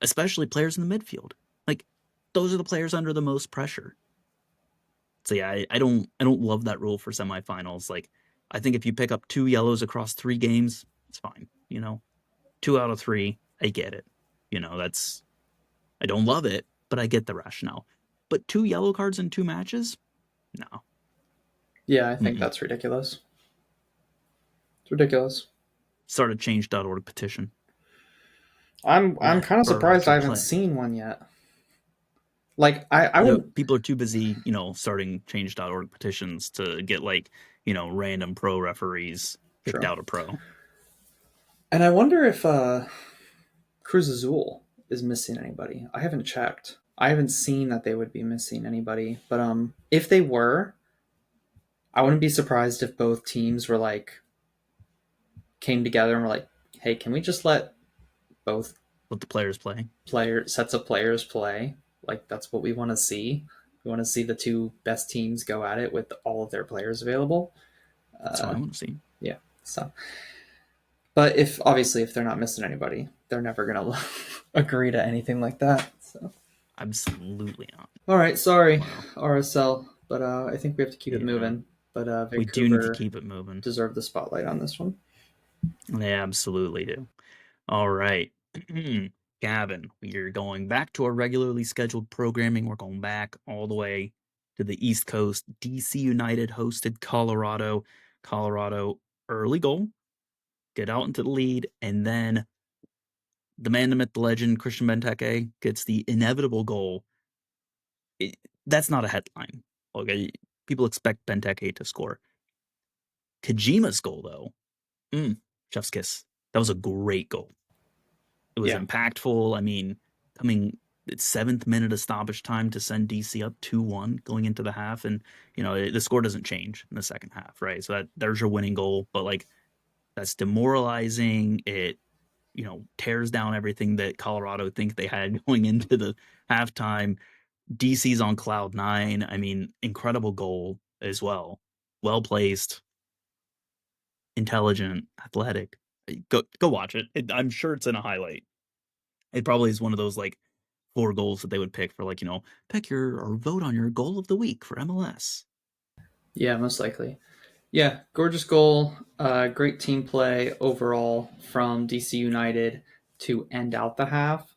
especially players in the midfield. Like, those are the players under the most pressure. So yeah, I don't love that rule for semifinals. Like, I think if you pick up 2 yellows across 3 games, it's fine. 2 out of 3, I get it. That's I don't love it, but I get the rationale. But 2 yellow cards in 2 matches? No. Yeah, I think Mm-mm. that's ridiculous. It's ridiculous. Start a change.org petition. I'm Let kind of surprised I Berhalter haven't play. seen one yet. Like I You know, would. people are too busy, starting change.org petitions to get random pro referees kicked True. out of pro. And I wonder if Cruz Azul is missing anybody. I haven't checked. I haven't seen that they would be missing anybody. But if they were, I wouldn't be surprised if both teams were like came together and were like, "Hey, can we just let both Let the players play. sets of players play? Like that's what we want to see. We want to see the two best teams go at it with all of their players available." That's what I Uh, want to see. yeah. So, but if obviously if they're not missing anybody, they're never gonna agree to anything like that. So. Absolutely not. All right, sorry, Wow. RSL, but I think we have to keep it Yeah. moving. But We do need to Vancouver keep it moving. deserved the spotlight on this one. They absolutely do. All right. Gavin, we're going back to our regularly scheduled programming. We're going back all the way to the East Coast. DC United hosted Colorado. Colorado early goal, get out into the lead, and then the man, the myth, the legend, Christian Benteke gets the inevitable goal. It, that's not a headline. Okay, people expect Benteke to score. Kojima's goal, though, chef's kiss. That was a great goal. It was Yeah, impactful. I mean, coming 7th minute of stoppage time to send DC up 2-1 going into the half, and the score doesn't change in the second half, right? So there's your winning goal, but that's demoralizing. It tears down everything that Colorado think they had going into the halftime. DC's on cloud nine. I mean, incredible goal as well. Well placed, intelligent, athletic. Go watch it. I'm sure it's in a highlight. It probably is one of those 4 goals that they would pick for pick your or vote on your goal of the week for MLS. yeah, most likely. Yeah, gorgeous goal. Great team play overall from DC United to end out the half.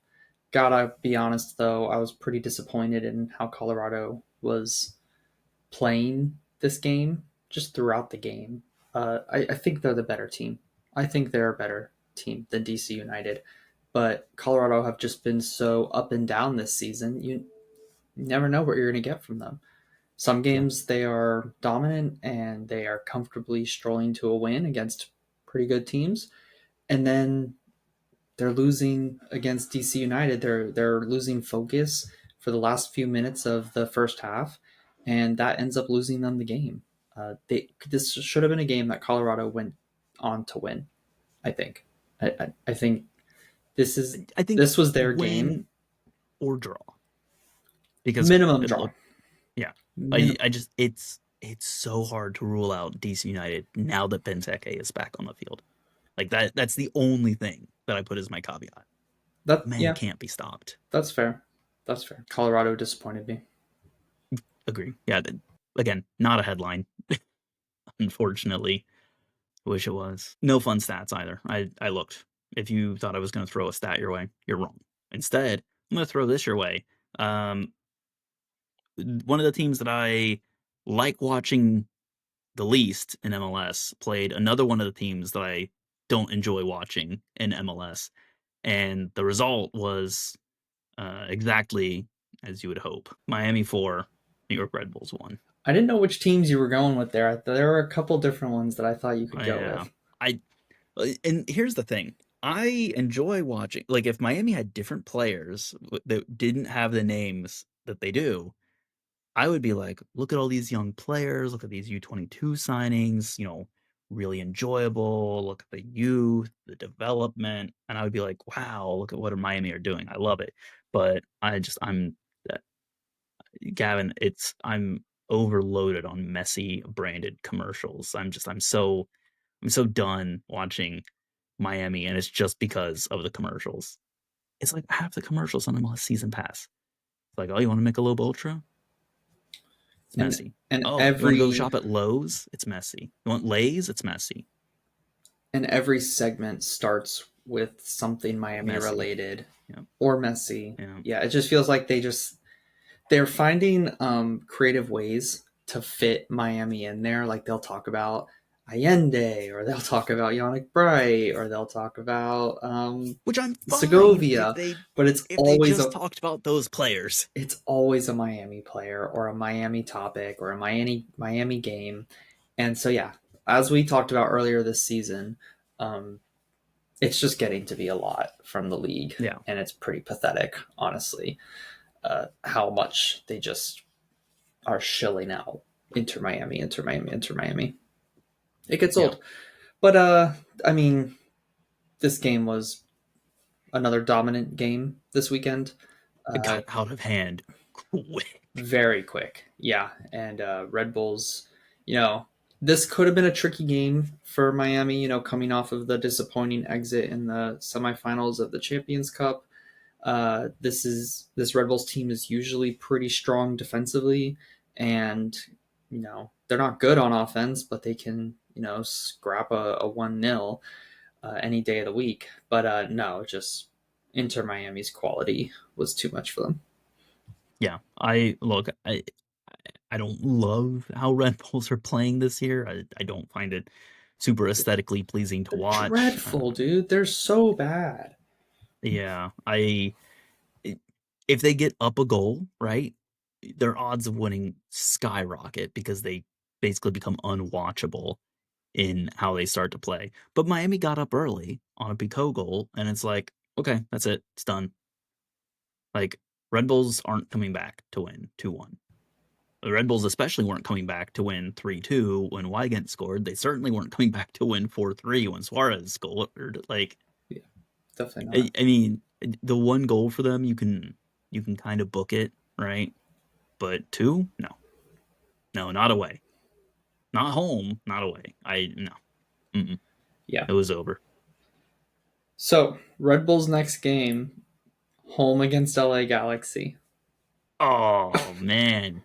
Gotta be honest though, I was pretty disappointed in how Colorado was playing this game just throughout the game. I think they're the better team. I think they're a better team than DC United. But Colorado have just been so up and down this season. You never know what you're going to get from them. Some Yeah, games they are dominant and they are comfortably strolling to a win against pretty good teams. And then they're losing against DC United. They're losing focus for the last few minutes of the first half, and that ends up losing them the game. This should have been a game that Colorado went on to win. I think. I think I think this was their game. win or draw because Minimum draw. look, yeah, I Minimum. I just it's so hard to rule out DC United now that Benteke is back on the field. That's the only thing that I put as my caveat. That Man yeah, can't be stopped. that's fair. That's fair. Colorado disappointed me. Agree. Yeah. Again, not a headline. Unfortunately, wish it was. No fun stats either. I looked. If you thought I was going to throw a stat your way, you're wrong. Instead, I'm going to throw this your way. Um, one of the teams that I like watching the least in MLS played another one of the teams that I don't enjoy watching in MLS, and the result was exactly as you would hope. Miami 4, New York Red Bulls won. I didn't know which teams you were going with there. There were a couple different ones that I thought you could go Yeah. with. And here's the thing. I enjoy watching, like, if Miami had different players that didn't have the names that they do, I would be like, look at all these young players, look at these U22 signings, really enjoyable, look at the youth, the development, and I would be like, wow, look at what Miami are doing. I love it. But I'm Gavin, I'm overloaded on Messi branded commercials. I'm so done watching Miami, and it's just because of the commercials. It's like half the commercials on MLS season pass. It's like, oh, you want to make a Lobe Ultra? It's and messy. and Oh, you want to go every shop at Lowe's? It's messy. You want Lay's? It's messy. and every segment starts with something Miami Messy. related Yeah. or messy. Yeah. Yeah, it just feels like they're finding creative ways to fit Miami in there. Like they'll talk about Allende, or they'll talk about Yannick Bright, or they'll talk about Which I'm fine Segovia, but if they just talked about those players. it's always a Miami player or a Miami topic or a Miami game. And so yeah, as we talked about earlier this season, it's just getting to be a lot from the league. Yeah. And it's pretty pathetic, honestly, how much they just are shilling out Inter Miami, Inter Miami, Inter Miami. It gets old. But I mean, this game was another dominant game this weekend. It got out of hand quick. Very quick. Yeah. And Red Bulls, this could have been a tricky game for Miami, coming off of the disappointing exit in the semifinals of the Champions Cup. This Red Bulls team is usually pretty strong defensively, and they're not good on offense, but they can scrap a 1-0 any day of the week. But no, just Inter Miami's quality was too much for them. Yeah, I don't love how Red Bulls are playing this year. I don't find it super aesthetically pleasing to watch. Dreadful, dude. They're so bad. Yeah, if they get up a goal, right, their odds of winning skyrocket because they basically become unwatchable in how they start to play. But Miami got up early on a Pico goal, and it's like, okay, that's it. It's done. Like, Red Bulls aren't coming back to win 2-1. The Red Bulls especially weren't coming back to win 3-2 when Weigand scored. They certainly weren't coming back to win 4-3 when Suarez scored. Like, yeah, definitely not. I mean, the one goal for them, you can kind of book it, right? But two, no, not away, not home, not away. No, Yeah, it was over. So Red Bull's next game, home against LA Galaxy. Oh man.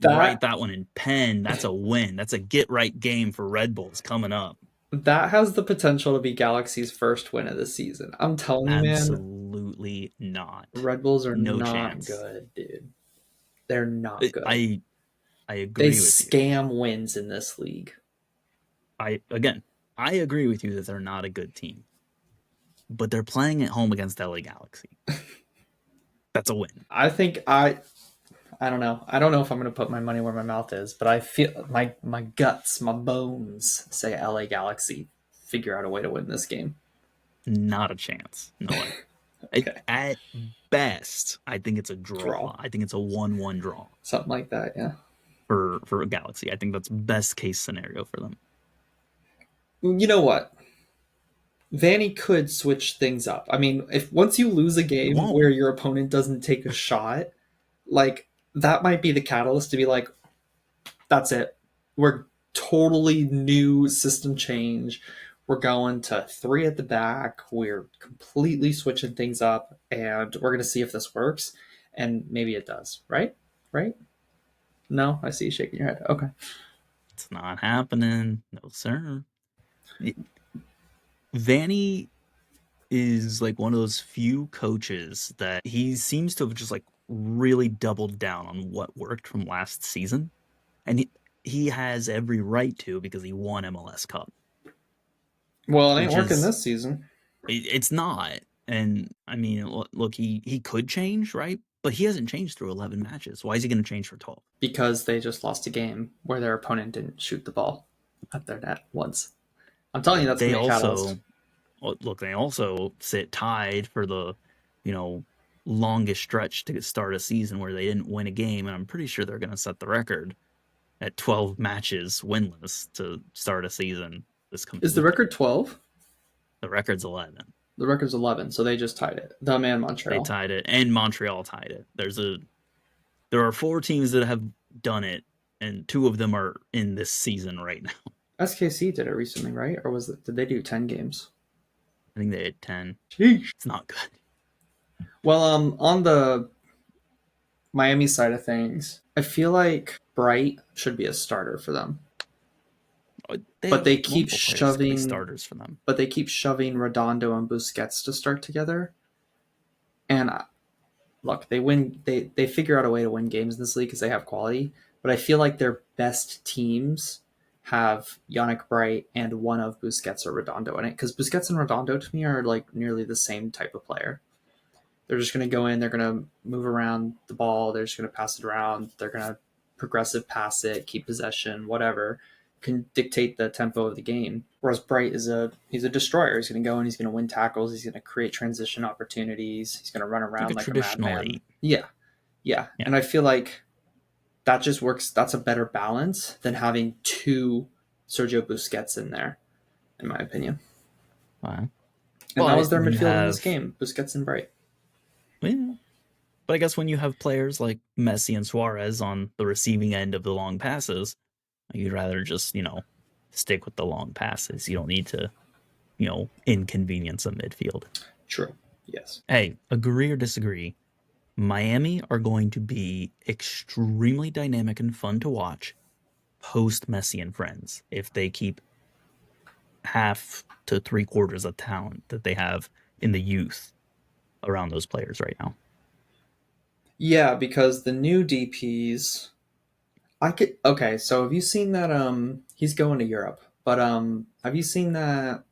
Write that one in pen. That's a win. That's a get right game for Red Bulls coming up. That has the potential to be Galaxy's first win of the season. I'm telling you, man. Absolutely not. Red Bulls are no not chance. Good, dude. They're not good. I agree they with you. Scam wins in this league. I agree with you that they're not a good team. But they're playing at home against LA Galaxy. That's a win. I think I don't know. I don't know if I'm going to put my money where my mouth is, but I feel my guts, my bones say LA Galaxy figure out a way to win this game. Not a chance. No way. Okay. At best, I think it's a draw. I think it's a 1-1 draw. Something like that, yeah. For a Galaxy. I think that's best case scenario for them. You know what? Vanny could switch things up. I mean, if once you lose a game where your opponent doesn't take a shot, like that might be the catalyst to be like, that's it. We're totally new system change. We're going to 3 at the back. We're completely switching things up, and we're going to see if this works. And maybe it does, right? Right? No, I see you shaking your head. Okay. It's not happening. No, sir. Vanny is like one of those few coaches that he seems to have just like really doubled down on what worked from last season. And he has every right to, because he won MLS Cup. Well, it ain't working this season. It's not. And I mean, look, he could change, right? But he hasn't changed through 11 matches. Why is he going to change for 12? Because they just lost a game where their opponent didn't shoot the ball at their net once. I'm telling you, that's going They to be a catalyst. also look. They also sit tied for the, you know, longest stretch to start a season where they didn't win a game, and I'm pretty sure they're going to set the record at 12 matches winless to start a season this Is the completely. record 12? The record's 11. The record's 11, so they just tied it. Them and They Montreal. tied it, and Montreal tied it. There are 4 teams that have done it, and 2 of them are in this season right now. SKC did it recently, right? Or did they do 10 games? I think they had 10. Sheesh. It's not good. Well, on the Miami side of things, I feel like Bright should be a starter for them. But they keep shoving starters for them. But they keep shoving Redondo and Busquets to start together. And look, they win. They figure out a way to win games in this league because they have quality. But I feel like their best teams have Yannick Bright and one of Busquets or Redondo in it. Because Busquets and Redondo to me are like nearly the same type of player. They're just going to go in. They're going to move around the ball. They're just going to pass it around. They're going to progressive pass it, keep possession, whatever. Can dictate the tempo of the game. Whereas Bright he's a destroyer. He's going to go in. He's going to win tackles. He's going to create transition opportunities. He's going to run around like a madman. Yeah. And I feel like that just works. That's a better balance than having 2 Sergio Busquets in there, in my opinion. Wow. And that was their midfield in this game, Busquets and Bright. Yeah. But I guess when you have players like Messi and Suarez on the receiving end of the long passes, you'd rather just, stick with the long passes. You don't need to, inconvenience a midfield. True. Yes. Hey, agree or disagree, Miami are going to be extremely dynamic and fun to watch post Messi and friends if they keep half to 3/4 of talent that they have in the youth around those players right now. Yeah, because the new DPs, okay, so have you seen that he's going to Europe, but have you seen that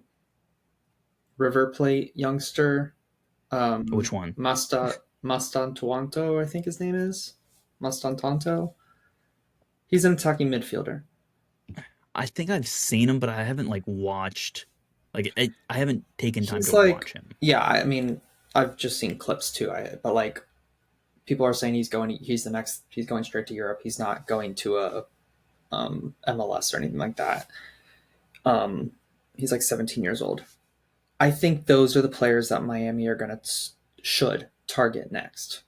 River Plate youngster? Which one? Mastantuanto, I think his name is. Mastantanto. He's an attacking midfielder. I think I've seen him, but I haven't watched. I haven't taken time to watch him. Yeah, I mean, I've just seen clips too. But people are saying he's going straight to Europe. He's not going to a MLS or anything like that. He's like 17 years old. I think those are the players that Miami should target next.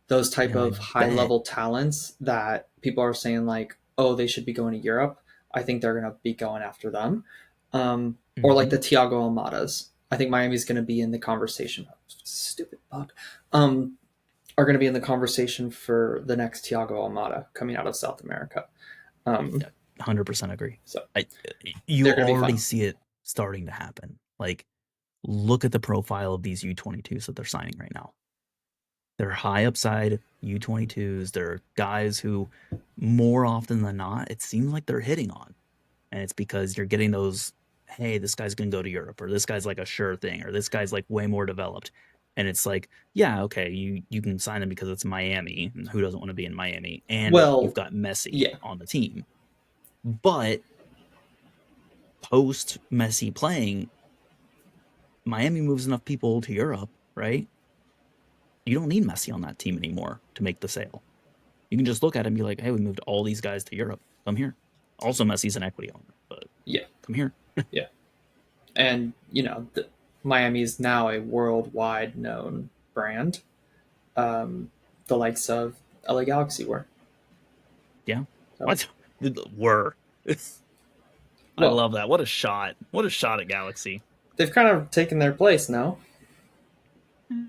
Those type of high level talents that people are saying oh, they should be going to Europe. I think they're going to be going after them. Or like the Thiago Almadas. I think Miami's going to be in the conversation. Stupid bug. Are going to be in the conversation for the next Thiago Almada coming out of South America. 100% agree. So you already see it starting to happen. Look at the profile of these U22s that they're signing right now. They're high upside U22s. They're guys who, more often than not, it seems like they're hitting on. And it's because you're getting those, hey, this guy's going to go to Europe, or this guy's a sure thing, or this guy's way more developed. And it's yeah, okay, you can sign them because it's Miami, and who doesn't want to be in Miami? And you've got Messi on the team. But post Messi playing, Miami moves enough people to Europe, right? You don't need Messi on that team anymore to make the sale. You can just look at it and be like, hey, we moved all these guys to Europe. Come here. Also, Messi's an equity owner, but come here. Yeah. And, Miami is now a worldwide known brand. The likes of LA Galaxy were. Yeah. So. What? Were. I love that. What a shot. What a shot at Galaxy. They've kind of taken their place now.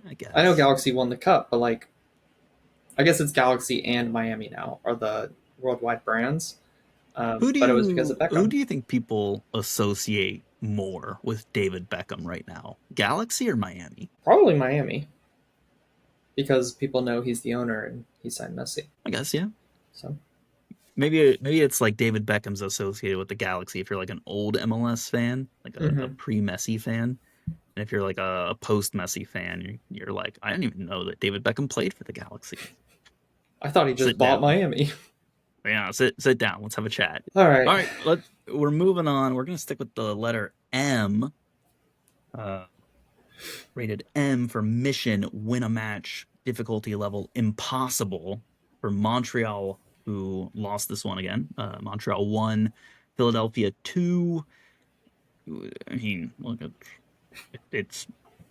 I guess. I know Galaxy won the cup, but I guess it's Galaxy and Miami now are the worldwide brands. But it was because of Beckham. Who do you think people associate more with David Beckham right now? Galaxy or Miami? Probably Miami. Because people know he's the owner and he signed Messi. I guess, yeah. So maybe it's David Beckham's associated with the Galaxy if you're an old MLS fan, a pre-Messi fan. And if you're like a post-Messi fan, you're like, I didn't even know that David Beckham played for the Galaxy. I thought he just Sit bought down. Miami. Yeah, sit down. Let's have a chat. All right. All right, we're moving on. We're gonna stick with the letter M. Uh, Rated M for mission, win a match, difficulty level impossible for Montreal, who lost this one again. Montreal 1, Philadelphia 2. I mean, look, it's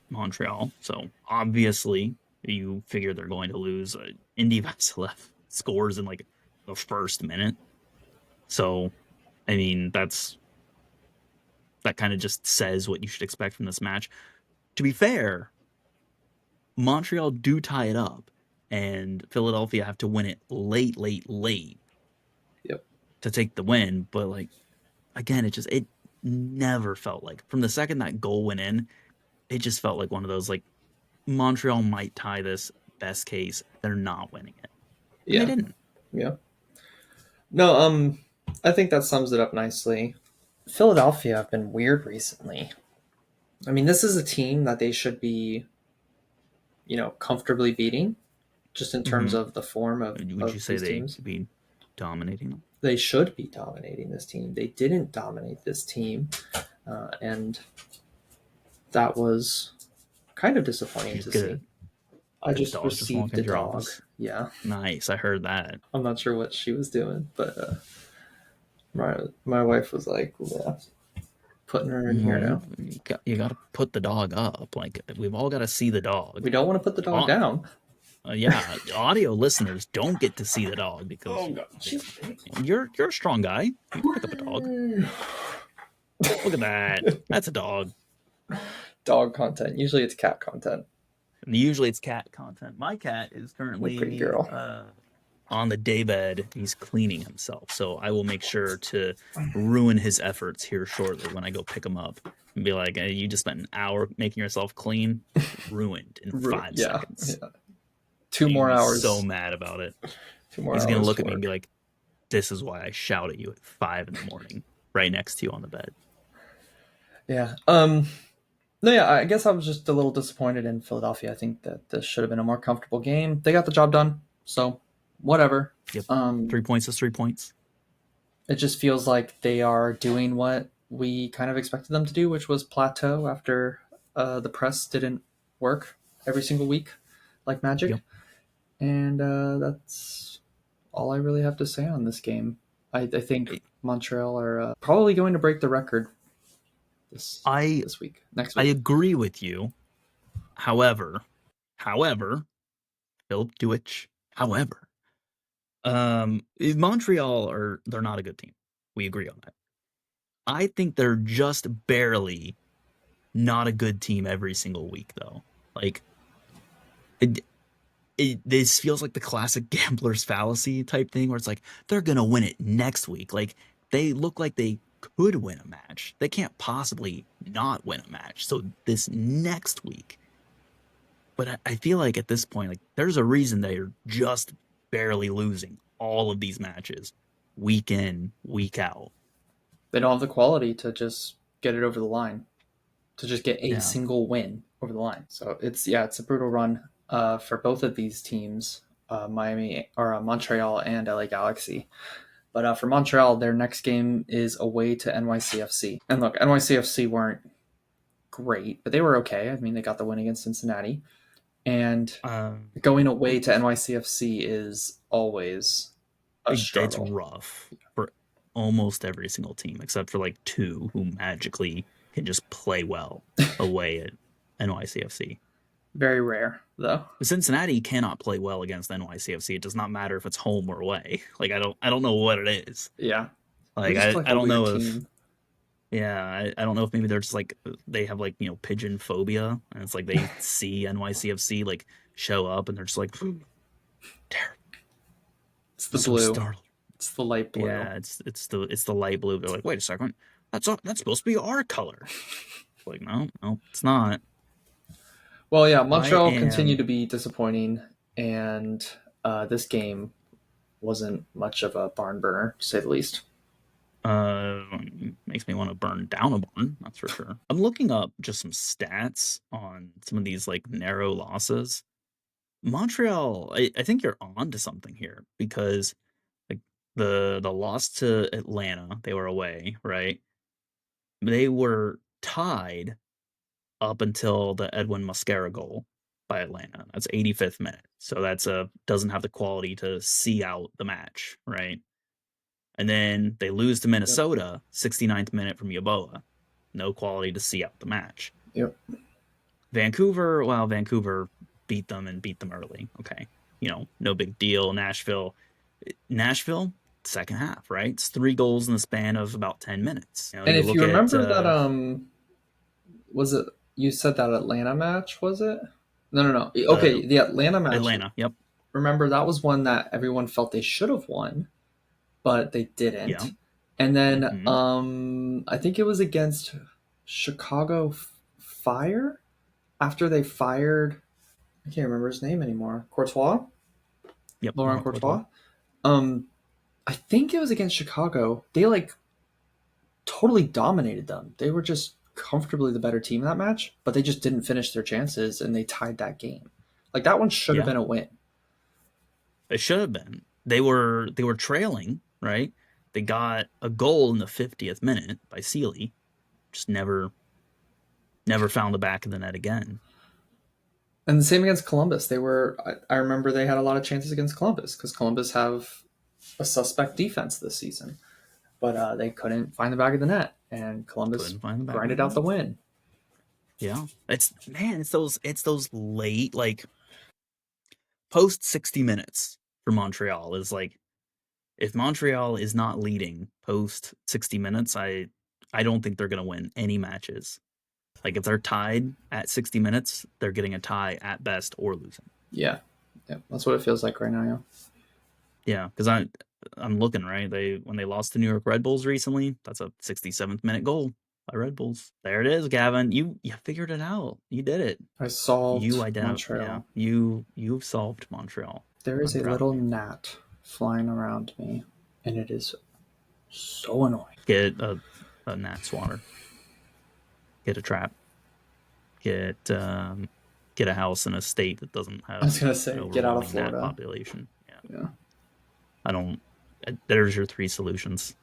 Montreal, so obviously you figure they're going to lose. Indy Vasilev scores in like the first minute, so I mean that kind of just says what you should expect from this match. To be fair, Montreal do tie it up, and Philadelphia have to win it late, late, late Yep. to take the win. But like again, it never felt like from the second that goal went in, it just felt like one of those like Montreal might tie this. Best case, they're not winning it, and they Yeah. didn't. Yeah. No, I think that sums it up nicely. Philadelphia have been weird recently. I mean, this is a team that they should be, comfortably beating, just in terms Hmm. of the form Would you of say these they teams. could be dominating them? They should be dominating this team. They didn't dominate this team, and that was kind of Did disappointing you just to get see. I a just dog just walk received a into your dog. office? Yeah, Nice, I heard that. I'm not sure what she was doing, but my wife was like, yeah, putting her in here Well, now. you got to put the dog up. Like we've all got to see the dog. We don't want to put the dog Oh, down. yeah, audio listeners don't get to see the dog because Oh god, she's you're a strong guy. You can pick up a dog. Look at that. That's a dog. dog content. Usually it's cat content. And usually it's cat content. My cat is Oh, pretty currently girl. on the daybed. He's cleaning himself, so I will make sure to ruin his efforts here shortly when I go pick him up and be like, hey, "You just spent an hour making yourself clean, ruined in five Yeah, seconds." yeah. Two And he's more gonna be so hours. mad about it. 2 more He's gonna hours look to at me and be work. like, "This is why I shout at you at 5 in the morning, right next to you on the bed." Yeah. No, yeah. I guess I was just a little disappointed in Philadelphia. I think that this should have been a more comfortable game. They got the job done, so whatever. Yep, Um, 3 points is 3 points. it just feels like they are doing what we kind of expected them to do, which was plateau after the press didn't work every single week like magic. Yep. And that's all I really have to say on this game. I think Montreal are probably going to break the record this I this week, next I week. agree with you. However, Philip Duich. However, Montreal they're not a good team. We agree on that. I think they're just barely not a good team every single week though. Like it, this feels like the classic gambler's fallacy type thing where it's like they're gonna win it next week. Like they look like they could win a match. They can't possibly not win a match. So this next week, but I feel like at this point, like there's a reason they're just barely losing all of these matches week in, week out. They don't have the quality to just get it over the line, to just get a Yeah. single win over the line. So it's a brutal run for both of these teams, Miami or Montreal and LA Galaxy. But for Montreal, their next game is away to NYCFC. And look, NYCFC weren't great, but they were okay. I mean, they got the win against Cincinnati. And Um, going away to NYCFC is always a it's struggle. rough for almost every single team except for like two who magically can just play well away at NYCFC. Very rare, though. Cincinnati cannot play well against NYCFC. It does not matter if it's home or away. Like I don't know what it is. Yeah. They Like just play like I a don't weird know if team. yeah, I don't know if maybe they're just like they have like, pigeon phobia and it's like they see NYCFC like show up and they're just like terrible. It's the I'm so blue. startled. It's the light blue. Yeah, it's the light blue. They're like, wait a second, that's supposed to be our color. Like, no, it's not. Well, yeah, I Montreal continued to am be disappointing, and this game wasn't much of a barn burner, to say the least. Makes me want to burn down a barn, that's for sure. I'm looking up just some stats on some of these like narrow losses. Montreal, I think you're on to something here because like the loss to Atlanta, they were away, right? They were tied up until the Edwin Mosquera goal by Atlanta. That's 85th minute. So that's a doesn't have the quality to see out the match, right? And then they lose to Yep. Minnesota, 69th minute from Yeboah. No quality to see out the match. Yep. Vancouver, well, Vancouver beat them and beat them early. Okay. No big deal. Nashville, second half, right? It's 3 goals in the span of about 10 minutes. And You if you look at remember that, was it you said that Atlanta match? Was it? No, no, no. the Okay, the Atlanta match. Atlanta. Yep. Remember that was one that everyone felt they should have won, but they Yeah. didn't. And then Mm-hmm. I think it was against Chicago Fire after they fired. I can't remember his name anymore. Courtois, Yep. Laurent Laurent Courtois. Courtois. I think it was against Chicago. They like totally dominated them. They were just comfortably the better team in that match, but they just didn't finish their chances and they tied that game. Like that one should have Yeah. been a win. It should have been. They were trailing, right? They got a goal in the 50th minute by Sealy. Just never found the back of the net again. And the same against Columbus. I remember they had a lot of chances against Columbus because Columbus have a suspect defense this season, but they couldn't find the back of the net, and Columbus Couldn't find the back of grinded the out net. the win. Yeah. It's those late, like, post 60 minutes for Montreal is like, if Montreal is not leading post 60 minutes, I don't think they're going to win any matches. Like, if they're tied at 60 minutes, they're getting a tie at best or losing. Yeah, yeah, that's what it feels like right now. Yeah. Yeah, because I'm looking, right. When they lost to New York Red Bulls recently, that's a 67th minute goal by Red Bulls. There it is, Gavin. You figured it out. You did it. I solved Yeah. Montreal. You've solved Montreal. There is I'm a proud of little you. gnat flying around me, and it is so annoying. Get a gnat swatter. Get a trap. Get a house in a state that doesn't I was have gonna an say, get out of overwhelming gnat Florida. population. Yeah. Yeah. I don't. There's your 3 solutions.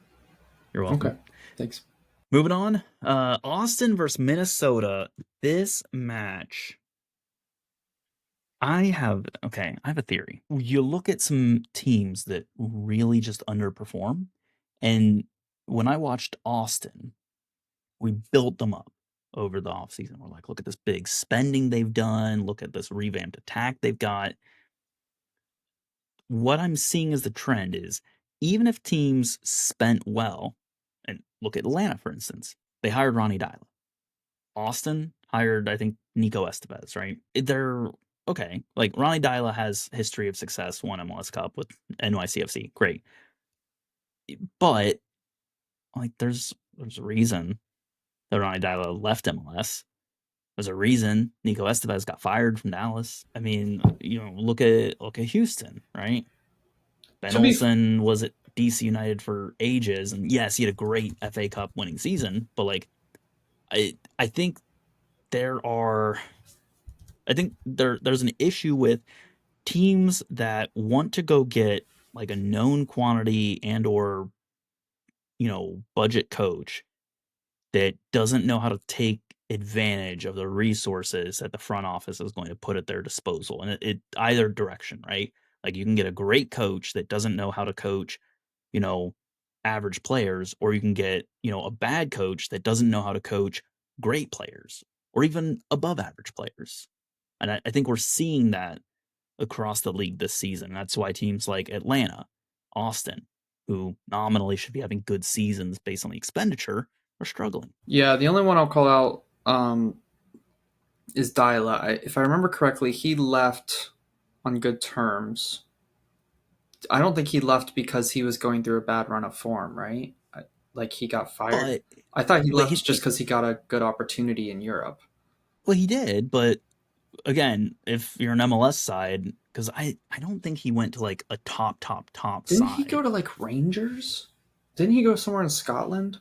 You're Okay. welcome. Thanks. Moving on, Austin versus Minnesota. This match, I have a theory. You look at some teams that really just underperform, and when I watched Austin, we built them up over the offseason. We're like, look at this big spending they've done, look at this revamped attack they've got. What I'm seeing as the trend is, even if teams spent well, and look at Atlanta, for instance, they hired Ronnie Dyla. Austin hired, I think, Nico Estevez, right? They're okay. Like, Ronnie Dyla has history of success, won MLS Cup with NYCFC, great. But like, there's a reason that Ronnie Dyla left MLS. There's a reason Nico Estevez got fired from Dallas. I mean, look at Houston, right? Ben To be Olsen was at DC United for ages, and yes, he had a great FA Cup winning season. But like, I think there are I think there's an issue with teams that want to go get like a known quantity and or budget coach that doesn't know how to take advantage of the resources that the front office is going to put at their disposal, and it either direction, right? Like, you can get a great coach that doesn't know how to coach, you know, average players, or you can get a bad coach that doesn't know how to coach great players or even above average players. And I think we're seeing that across the league this season. That's why teams like Atlanta, Austin, who nominally should be having good seasons based on the expenditure, are struggling. Yeah, the only one I'll call out is Dyla. If I remember correctly, he left on good terms. I don't think he left because he was going through a bad run of form, right? Like he got fired. But I thought he but left just because he got a good opportunity in Europe. he did. But again, if you're an MLS side, because I don't think he went to like a top Didn't he go side. to like Rangers? Didn't he go somewhere in Scotland?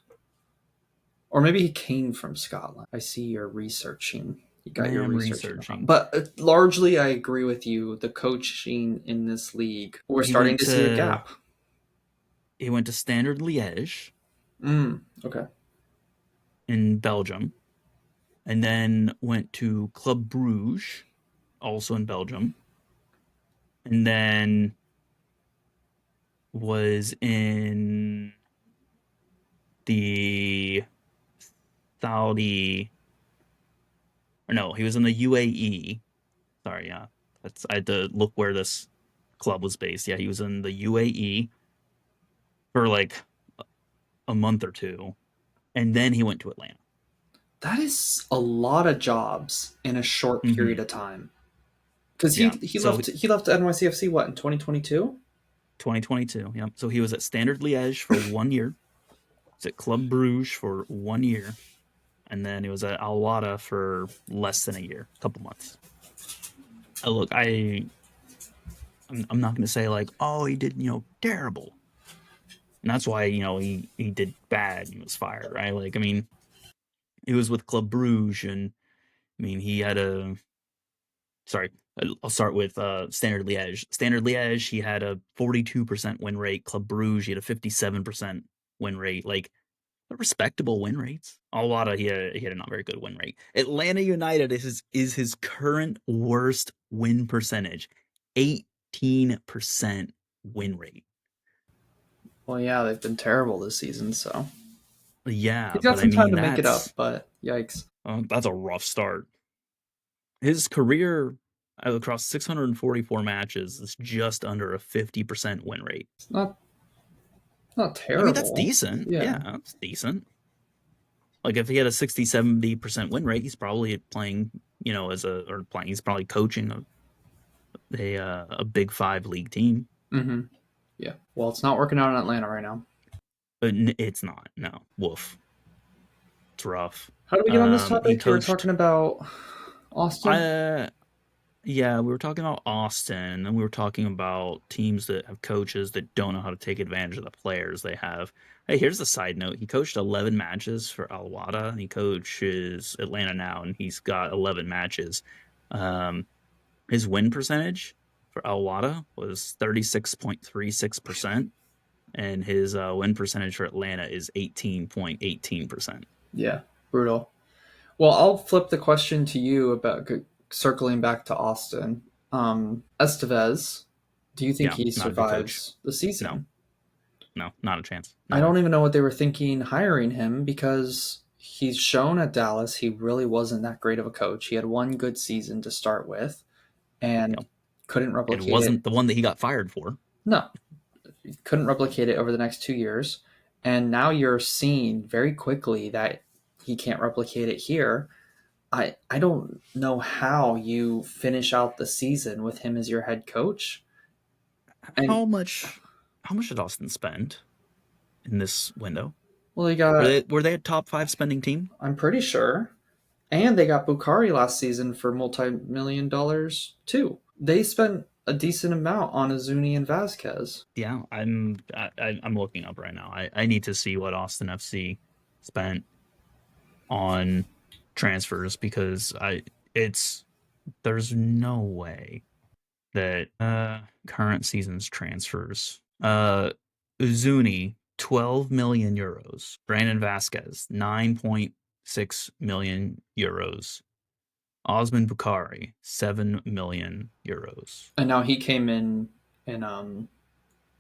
Or maybe he came from Scotland. I see you're researching. You got your I'm researching. researching. But largely, I agree with you. The coaching in this league, we're He starting went to see a to gap. he went to Standard Liège Okay. in Belgium, and then went to Club Bruges, also in Belgium, and then was in the Saudi, or no, he was in the UAE. Sorry, yeah, I had to look where this club was based. Yeah, he was in the UAE for like a month or two, and then he went to Atlanta. That is a lot of jobs in a short period Mm-hmm. of time. Because Yeah, he so left NYCFC what in 2022? 2022. Yeah, so he was at Standard Liège for 1 year. He was at Club Bruges for 1 year, and then he was at Al Wada for less than a year, a couple months. Look, I'm not going to say like, oh, he did terrible, and that's why he did bad and he was fired, right? Like, I mean, he was with Club Bruges, and I mean, he had a sorry. I'll start with Standard Liège. Standard Liège, he had a 42% win rate. Club Bruges, he had a 57% win rate. Like, respectable win rates. Alwada, he had a not very good win rate. Atlanta United is his current worst win percentage, 18% win rate. Well, yeah, they've been terrible this season, so Yeah, he's got but I some time mean to make it up. But yikes, that's a rough start. His career across 644 matches is just under a 50% win rate. it's not I mean, that's terrible. decent. Yeah, Yeah, that's decent. Like if he had a 60, 70% win rate, he's probably playing, he's probably coaching a Big Five league team. mm-hmm. Yeah. Well, it's not working out in Atlanta right now. But it's not. No, woof. It's rough. How do we get on this He topic? You were coached. talking about Austin. Yeah, we were talking about Austin, and we were talking about teams that have coaches that don't know how to take advantage of the players they have. Hey, here's a side note. He coached 11 matches for Al Wada, and he coaches Atlanta now, and he's got 11 matches. Um, his win percentage for Al Wada was 36.36%, and his win percentage for Atlanta is 18.18%. Yeah, brutal. Well, I'll flip the question to you about circling back to Austin. Estevez, do you think Yeah, he not a good coach. survives the No, season? no, not a chance. I No way. don't even know what they were thinking hiring him because he's shown at Dallas he really wasn't that great of a coach. He had one good season to start with and Yep. couldn't It replicate it. wasn't the one that he got fired for. No, couldn't replicate it over the next 2 years. And now you're seeing very quickly that he can't replicate it here. I don't know how you finish out the season with him as your head coach. And How much? How much did Austin spend in this window? well, they Were got, they a top five spending team? I'm pretty sure, and they got Bukhari last season for multi-million dollars too. They spent a decent amount on Azuni and Vasquez. Yeah, I'm looking up right now. I need to see what Austin FC spent on transfers because I it's there's no way that current season's transfers. Uzuni 12 million euros. Brandon Vasquez 9.6 million euros. Osman Bukhari 7 million euros. And now he came in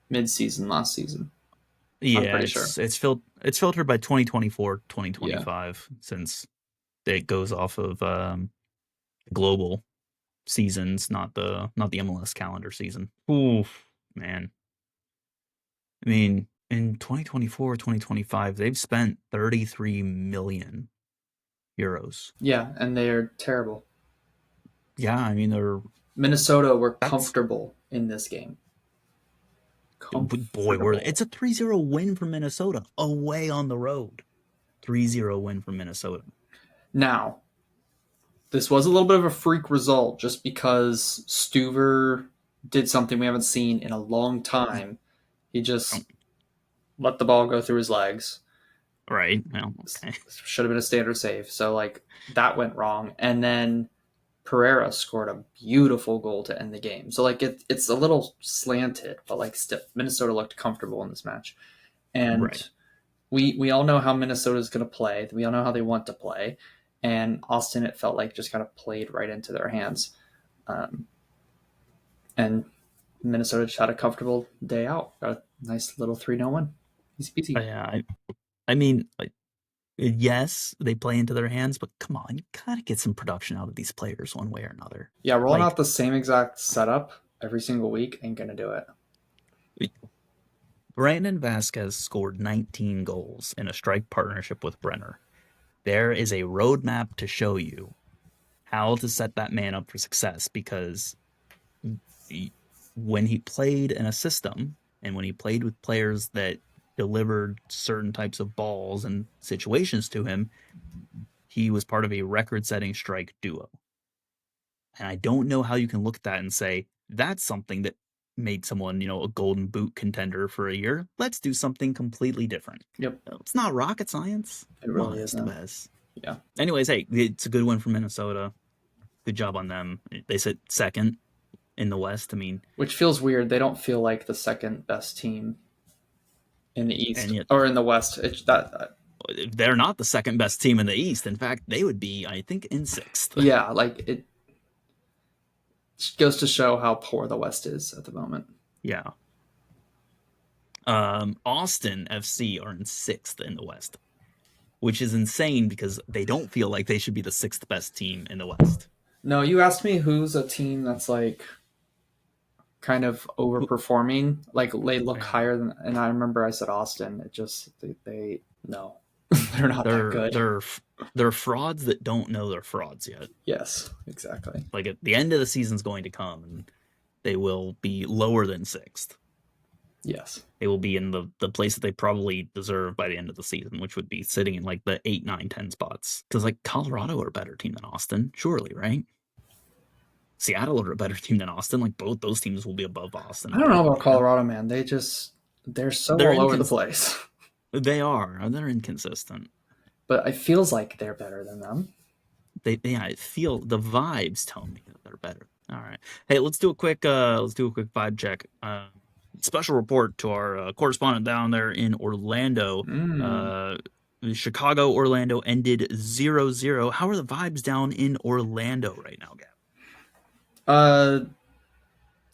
mid-season last season. I'm Yeah, pretty sure. it's filtered by 2024, Yeah. 2025 since it goes off of global seasons, not the MLS calendar season. Oof, man. I mean, in 2024, 2025, they've spent 33 million euros. Yeah, and they're terrible. Yeah, I mean Minnesota were that's comfortable in this game. boy, Comfortable. it's a 3-0 win for Minnesota away on the road. 3-0 win for Minnesota. Now, this was a little bit of a freak result just because Stuver did something we haven't seen in a long time. He Oh, just let the ball go through his legs. Right. Well, okay. Should have been a standard save. So like that went wrong. And then Pereira scored a beautiful goal to end the game. So like it's a little slanted, but like still Minnesota looked comfortable in this match. And Right. we all know how Minnesota is going to play. We all know how they want to play. And Austin, it felt like just kind of played right into their hands. And Minnesota just had a comfortable day out. Got a nice little 3-0 win. Easy peasy. Yeah. I mean, like, yes, they play into their hands, but come on, you gotta get some production out of these players one way or another. Yeah, rolling Like, out the same exact setup every single week ain't going to do it. Brandon Vasquez scored 19 goals in a strike partnership with Brenner. There is a roadmap to show you how to set that man up for success, because when he played in a system and when he played with players that delivered certain types of balls and situations to him, he was part of a record-setting strike duo. And I don't know how you can look at that and say, that's something that made someone, a golden boot contender for a year. Let's do something completely different. Yep. It's not rocket science. It really isn't. It's the best. Yeah. Anyways, hey, it's a good win for Minnesota. Good job on them. They sit second in the West. I mean, which feels weird. They don't feel like the second best team in the East and yet or in the West. they're not the second best team in the East. In fact, they would be, I think, in sixth. Yeah, like it goes to show how poor the West is at the moment. Yeah. Austin FC are in sixth in the West, which is insane because they don't feel like they should be the sixth best team in the West. No, you asked me who's a team that's like kind of overperforming, like they look higher than, and I remember I said Austin. It just they no, they're not that good. They're frauds that don't know they're frauds yet. Yes, exactly. Like at the end of the season's going to come, and they will be lower than sixth. Yes, they will be in the place that they probably deserve by the end of the season, which would be sitting in like the 8, 9, 10 spots. Because like Colorado are a better team than Austin, surely, right? Seattle are a better team than Austin. Like both those teams will be above Austin. I don't know about Colorado, man. They're all over the place. They are. They're inconsistent. But it feels like they're better than them. I feel the vibes tell me that they're better. All right. Hey, let's do a quick vibe check. Special report to our correspondent down there in Orlando. Chicago, Orlando ended 0-0. How are the vibes down in Orlando right now, Gab?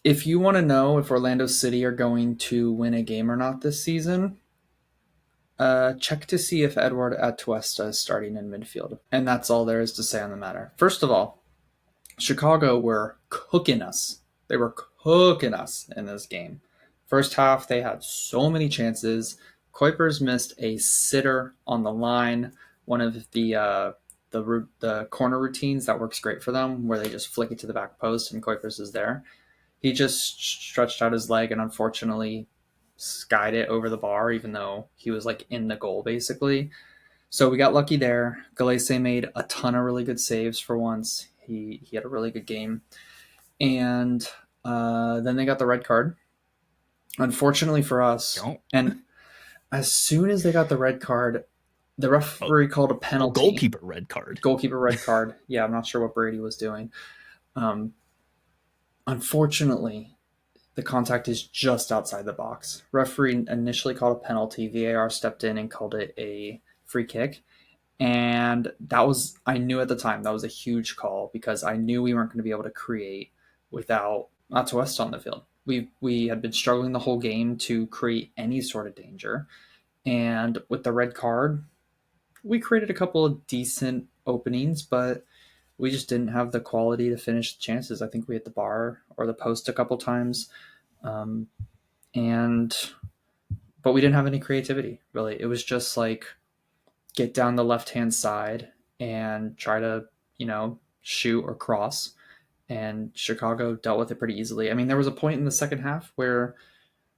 If you want to know if Orlando City are going to win a game or not this season, check to see if Edward Atuesta is starting in midfield. And that's all there is to say on the matter. First of all, Chicago were cooking us. They were cooking us in this game. First half, they had so many chances. Kuipers missed a sitter on the line. One of the corner routines that works great for them, where they just flick it to the back post and Kuipers is there. He just stretched out his leg and unfortunately skied it over the bar, even though he was like in the goal basically. So we got lucky there. Galese made a ton of really good saves for once. He had a really good game. And then they got the red card. Unfortunately for us, and as soon as they got the red card, the referee called a penalty. Goalkeeper red card. Goalkeeper red card. Yeah, I'm not sure what Brady was doing. Unfortunately, the contact is just outside the box. Referee initially called a penalty. VAR stepped in and called it a free kick. And that was, I knew at the time, that was a huge call because I knew we weren't going to be able to create without Atuesta on the field. We had been struggling the whole game to create any sort of danger. And with the red card, we created a couple of decent openings, but we just didn't have the quality to finish the chances. I think we hit the bar or the post a couple times. But we didn't have any creativity, really. It was just like get down the left-hand side and try to, shoot or cross. And Chicago dealt with it pretty easily. I mean, there was a point in the second half where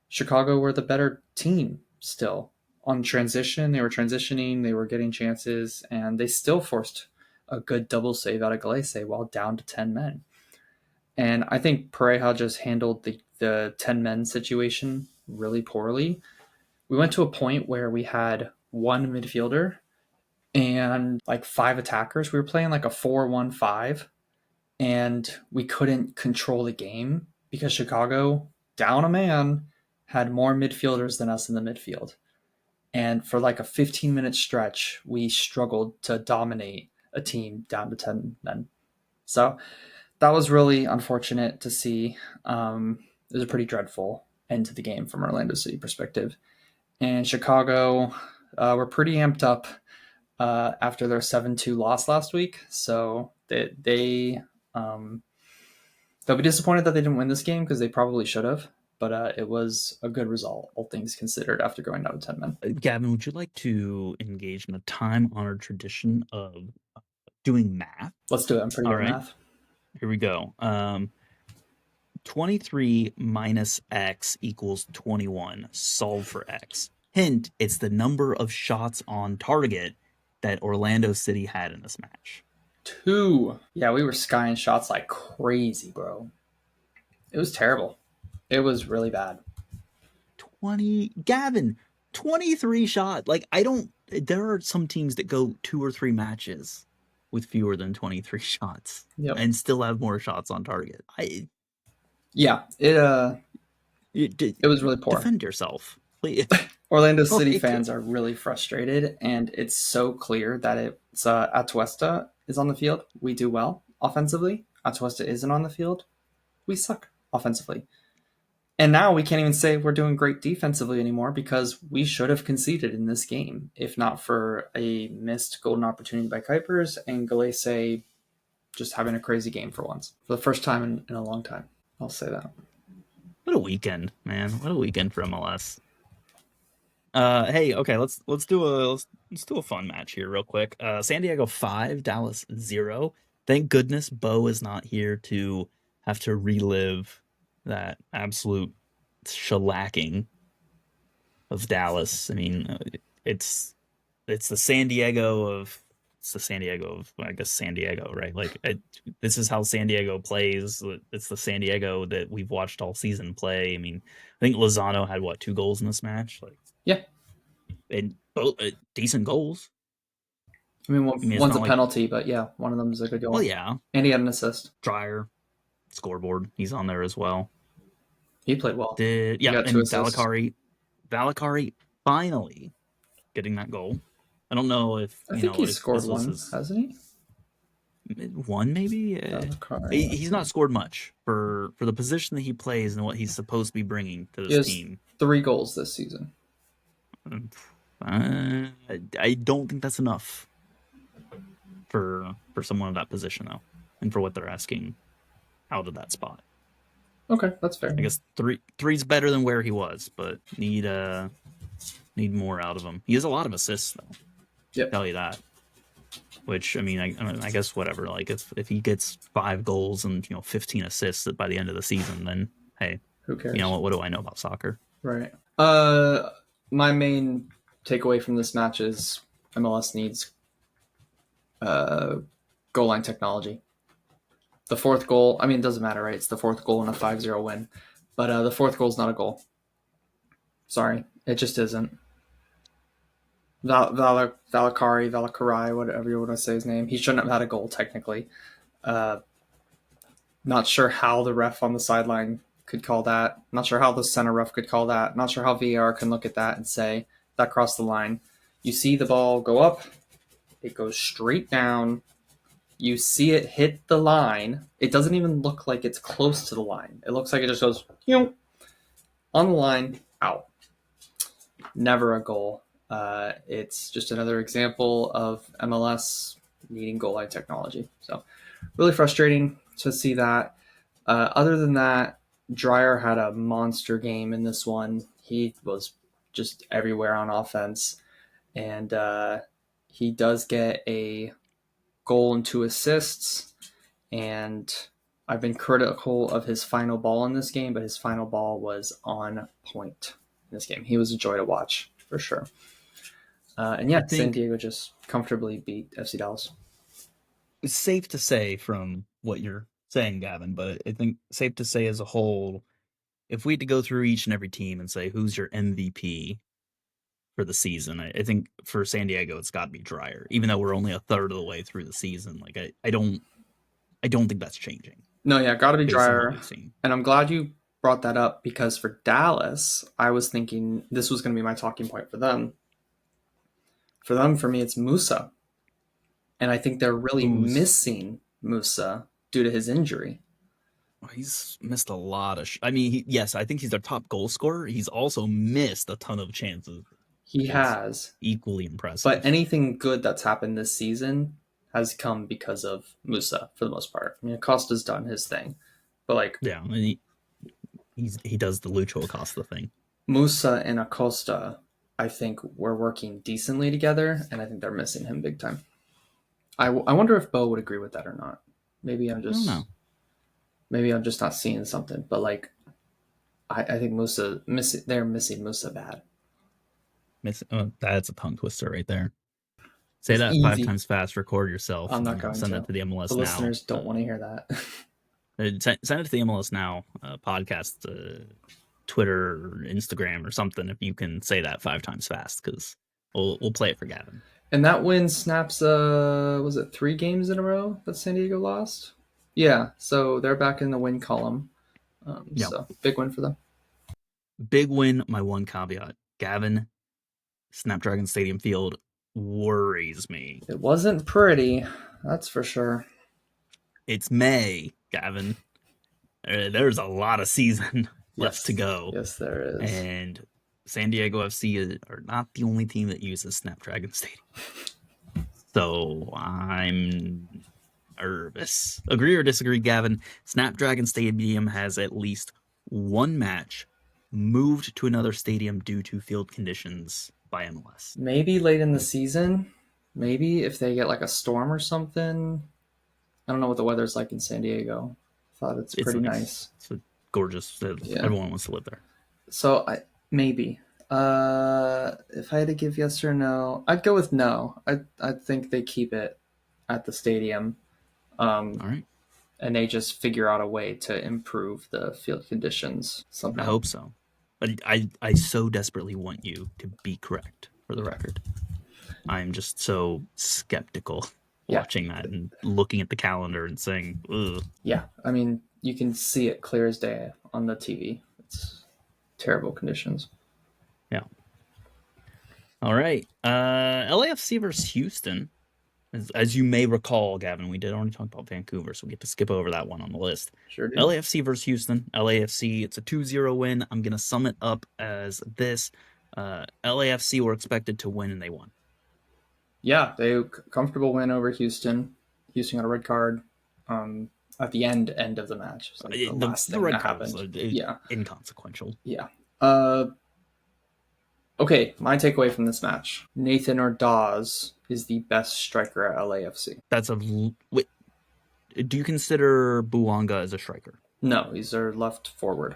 Chicago were the better team still. On transition, they were transitioning, they were getting chances, and they still forced a good double save out of Galese while down to 10 men. And I think Pareja just handled the 10 men situation really poorly. We went to a point where we had one midfielder and like 5 attackers. We were playing like a 4-1-5, and we couldn't control the game because Chicago, down a man, had more midfielders than us in the midfield. And for like a 15-minute stretch, we struggled to dominate a team down to 10 men. So that was really unfortunate to see. It was a pretty dreadful end to the game from Orlando City perspective. And Chicago were pretty amped up after their 7-2 loss last week. So they'll be disappointed that they didn't win this game because they probably should have. But it was a good result, all things considered, after going down to 10 men. Gavin, would you like to engage in a time-honored tradition of doing math? Let's do it. I'm pretty good at math. Here we go. 23 minus x equals 21. Solve for x. Hint, it's the number of shots on target that Orlando City had in this match. 2. Yeah, we were skying shots like crazy, bro. It was terrible. It was really bad. Gavin, 23 shot. Like, there are some teams that go 2 or 3 matches with fewer than 23 shots and still have more shots on target. It was really poor. Defend yourself, please. Orlando City fans are really frustrated, and it's so clear that it's Atuesta is on the field. We do well offensively. Atuesta isn't on the field. We suck offensively. And now we can't even say we're doing great defensively anymore because we should have conceded in this game, if not for a missed golden opportunity by Kuipers and Galese just having a crazy game for once. For the first time in a long time. I'll say that. What a weekend, man. What a weekend for MLS. Hey, okay, let's do a fun match here real quick. San Diego 5, Dallas 0. Thank goodness Bo is not here to have to relive that absolute shellacking of Dallas. I mean, it's the San Diego of I guess San Diego, right? Like this is how San Diego plays. It's the San Diego that we've watched all season play. I mean, I think Lozano had 2 goals in this match. Like, yeah, and both decent goals. I mean, one's a penalty, but yeah, one of them is a good goal. Well, yeah, and he had an assist. Dreyer, scoreboard. He's on there as well. He played well. And Valakari finally getting that goal. I don't know if I think he's scored one, hasn't he? One maybe. He's not scored much for the position that he plays and what he's supposed to be bringing to this team. 3 goals this season. I don't think that's enough for someone in that position though, and for what they're asking out of that spot. Okay, that's fair. I guess three's better than where he was, but need more out of him. He has a lot of assists though. Yep. Tell you that. Which I mean, I guess whatever. Like if he gets 5 goals and 15 assists by the end of the season, then hey, who cares? What do I know about soccer? Right. My main takeaway from this match is MLS needs goal line technology. The 4th goal, I mean, it doesn't matter, right? It's the 4th goal in a 5-0 win. But the 4th goal is not a goal. Sorry, it just isn't. Valakari, whatever you want to say his name. He shouldn't have had a goal, technically. Not sure how the ref on the sideline could call that. Not sure how the center ref could call that. Not sure how VAR can look at that and say, that crossed the line. You see the ball go up. It goes straight down. You see it hit the line. It doesn't even look like it's close to the line. It looks like it just goes, on the line, out. Never a goal. It's just another example of MLS needing goal line technology. So really frustrating to see that. Other than that, Dreyer had a monster game in this one. He was just everywhere on offense. And he does get a goal and 2 assists. And I've been critical of his final ball in this game, but his final ball was on point in this game. He was a joy to watch, for sure. And yeah, San Diego just comfortably beat FC Dallas. It's safe to say from what you're saying, Gavin, but I think safe to say as a whole, if we had to go through each and every team and say, who's your MVP, for the season. I think for San Diego, it's got to be drier, even though we're only a third of the way through the season. Like I don't think that's changing. No, yeah, got to be based on what drier. we've seen. And I'm glad you brought that up because for Dallas, I was thinking this was going to be my talking point for them. For me, it's Musa. And I think they're really missing Musa due to his injury. He's missed a lot of. I mean, yes, I think he's their top goal scorer. He's also missed a ton of chances. He has. Equally impressive. But anything good that's happened this season has come because of Musa for the most part. I mean, Acosta's done his thing, but like, yeah, I mean, he does the Lucho Acosta thing. Musa and Acosta, I think, were working decently together, and I think they're missing him big time. I wonder if Bo would agree with that or not. Maybe I'm just not seeing something, but like, I think they're missing Musa bad. That's a tongue twister right there. Say it's that easy. 5 times fast. Record yourself. I'm not going to. Send it to the MLS the Now. Listeners don't want to hear that. Send it to the MLS Now podcast, Twitter, Instagram, or something if you can say that 5 times fast, because we'll play it for Gavin. And that win snaps, was it 3 games in a row that San Diego lost? Yeah, so they're back in the win column. So big win for them. Big win. My one caveat, Gavin, Snapdragon Stadium field worries me. It wasn't pretty, that's for sure. It's May, Gavin. There's a lot of season left to go. Yes, there is. And San Diego FC are not the only team that uses Snapdragon Stadium. So I'm nervous. Agree or disagree, Gavin? Snapdragon Stadium has at least one match moved to another stadium due to field conditions by MLS. Maybe late in the season. Maybe if they get like a storm or something. I don't know what the weather's like in San Diego. I thought it's pretty nice. It's gorgeous. Everyone wants to live there. So maybe. If I had to give yes or no, I'd go with no. I think they keep it at the stadium. All right. And they just figure out a way to improve the field conditions somehow. I hope so. But I so desperately want you to be correct, for the record. I'm just so skeptical watching that and looking at the calendar and saying, ugh. Yeah, I mean, you can see it clear as day on the TV. It's terrible conditions. Yeah. All right. LAFC versus Houston. As you may recall, Gavin, we did already talk about Vancouver, so we get to skip over that one on the list. Sure do. LAFC versus Houston. LAFC, it's a 2-0 win. I'm going to sum it up as this. LAFC were expected to win, and they won. Yeah, they comfortable win over Houston. Houston got a red card at the end of the match. Like the red card happened. Inconsequential. Yeah. Okay, my takeaway from this match. Nathan Ordaz is the best striker at LAFC. Do you consider Bouanga as a striker? No, he's their left forward.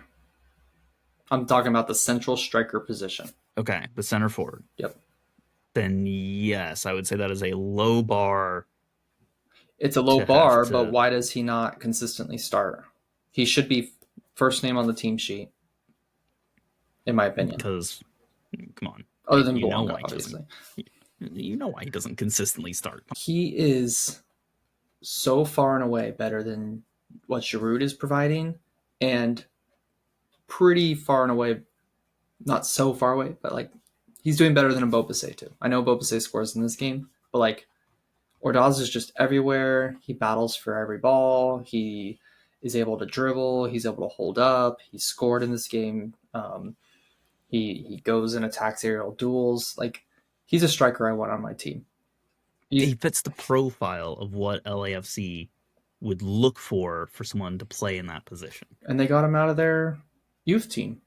I'm talking about the central striker position. Okay, the center forward. Yep. Then yes, I would say that is a low bar. It's a low bar, but why does he not consistently start? He should be first name on the team sheet, in my opinion. Because, come on. Other than Bouanga, obviously. You know why he doesn't consistently start. He is so far and away better than what Giroud is providing, and pretty far and away, not so far away, but like he's doing better than Mbopase too. I know Mbopase scores in this game, but like Ordaz is just everywhere. He battles for every ball. He is able to dribble. He's able to hold up. He scored in this game. He goes and attacks aerial duels. Like, he's a striker I want on my team. He fits the profile of what LAFC would look for someone to play in that position. And they got him out of their youth team.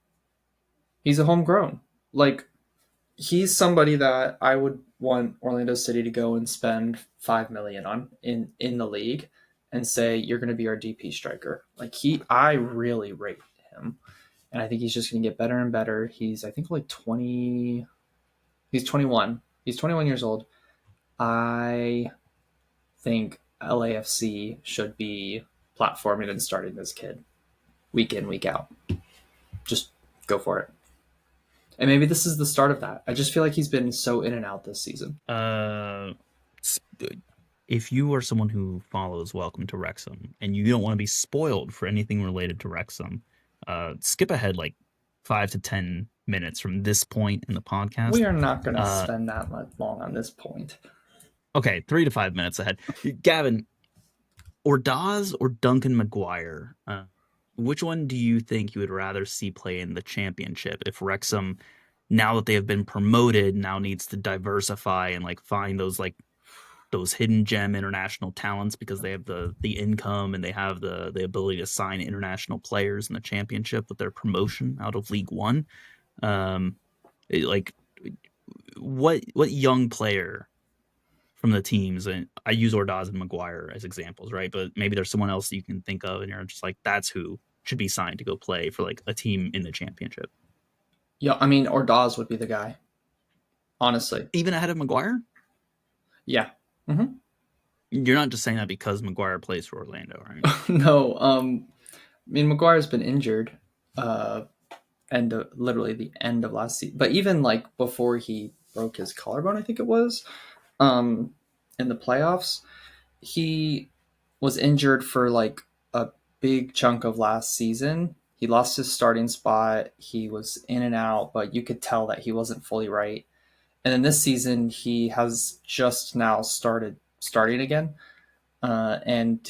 He's a homegrown. Like, he's somebody that I would want Orlando City to go and spend $5 million on in the league and say, you're going to be our DP striker. Like, I really rate him. And I think he's just going to get better and better. He's, I think, like 20. He's 21. He's 21 years old. I think LAFC should be platforming and starting this kid week in, week out. Just go for it. And maybe this is the start of that. I just feel like he's been so in and out this season. Uh, if you are someone who follows Welcome to Wrexham and you don't want to be spoiled for anything related to Wrexham, skip ahead like 5 to 10 minutes from this point in the podcast. We are not going to Uh, spend that much long on this point. okay, 3 to 5 minutes ahead. Gavin, Ordaz or Duncan Maguire? Which one do you think you would rather see play in the championship if Wrexham, now that they have been promoted, now needs to diversify and like find those hidden gem international talents because they have the income and they have the ability to sign international players in the championship with their promotion out of League One. Like what young player from the teams, and I use Ordaz and Maguire as examples, right? But maybe there's someone else you can think of, and you're just like, that's who should be signed to go play for like a team in the championship. Yeah, I mean, Ordaz would be the guy, honestly. Even ahead of Maguire? Yeah. Mm-hmm. You're not just saying that because Maguire plays for Orlando, right? No, I mean, Maguire's been injured, uh, literally the end of last season. But even like before he broke his collarbone, I think it was, um, in the playoffs, he was injured for like a big chunk of last season. He lost his starting spot. He was in and out, but you could tell that he wasn't fully right. And then this season, he has just now starting again. And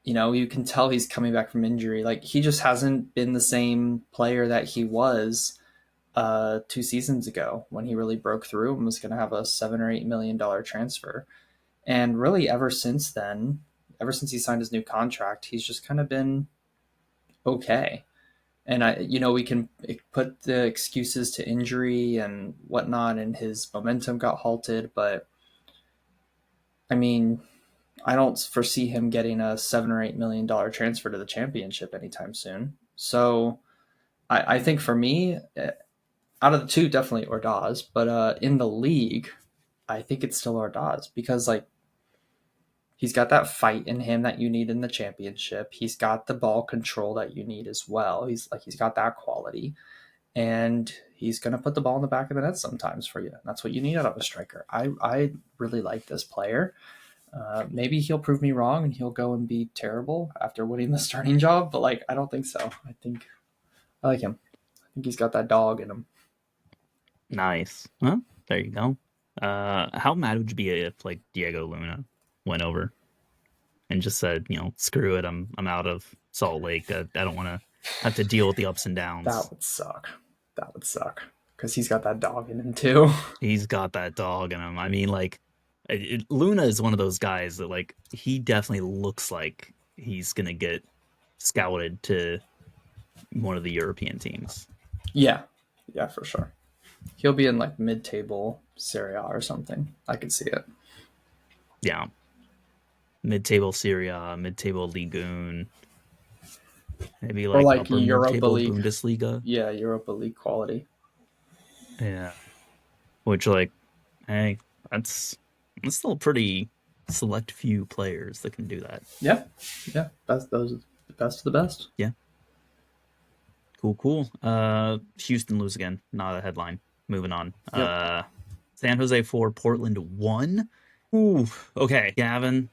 you can tell he's coming back from injury. Like he just hasn't been the same player that he was 2 seasons ago when he really broke through and was going to have a $7 or $8 million transfer. And really, ever since then, ever since he signed his new contract, he's just kind of been okay. And we can put the excuses to injury and whatnot, and his momentum got halted. But I mean, I don't foresee him getting a $7 or $8 million transfer to the championship anytime soon. So I think for me, out of the two, definitely Ordaz. But in the league, I think it's still Ordaz because like he's got that fight in him that you need in the championship. He's got the ball control that you need as well. He's got that quality, and he's gonna put the ball in the back of the net sometimes for you. That's what you need out of a striker. I really like this player. Maybe he'll prove me wrong and he'll go and be terrible after winning the starting job, but like I don't think so. I think I like him. I think he's got that dog in him. Nice. Well, there you go. How mad would you be if like Diego Luna went over and just said, screw it, I'm out of Salt Lake. I don't want to have to deal with the ups and That downs. would suck. That would suck because he's got that dog in him too. He's got that dog in him. I mean, like, Luna is one of those guys that like he definitely looks like he's gonna get scouted to one of the European teams. Yeah, yeah, for sure. He'll be in like mid-table Serie A or something. I could see it. Yeah, mid-table Serie A, mid-table Ligue 1, maybe Or like like upper Europa mid-table League. Bundesliga. Yeah, Europa League quality. Yeah, which like, hey, that's still a pretty select few players that can do that. Yeah, yeah. Those are the best of the best. Yeah, cool. Houston lose again. Not a headline. Moving on. Yep. San Jose 4, Portland 1. Ooh, okay, Gavin.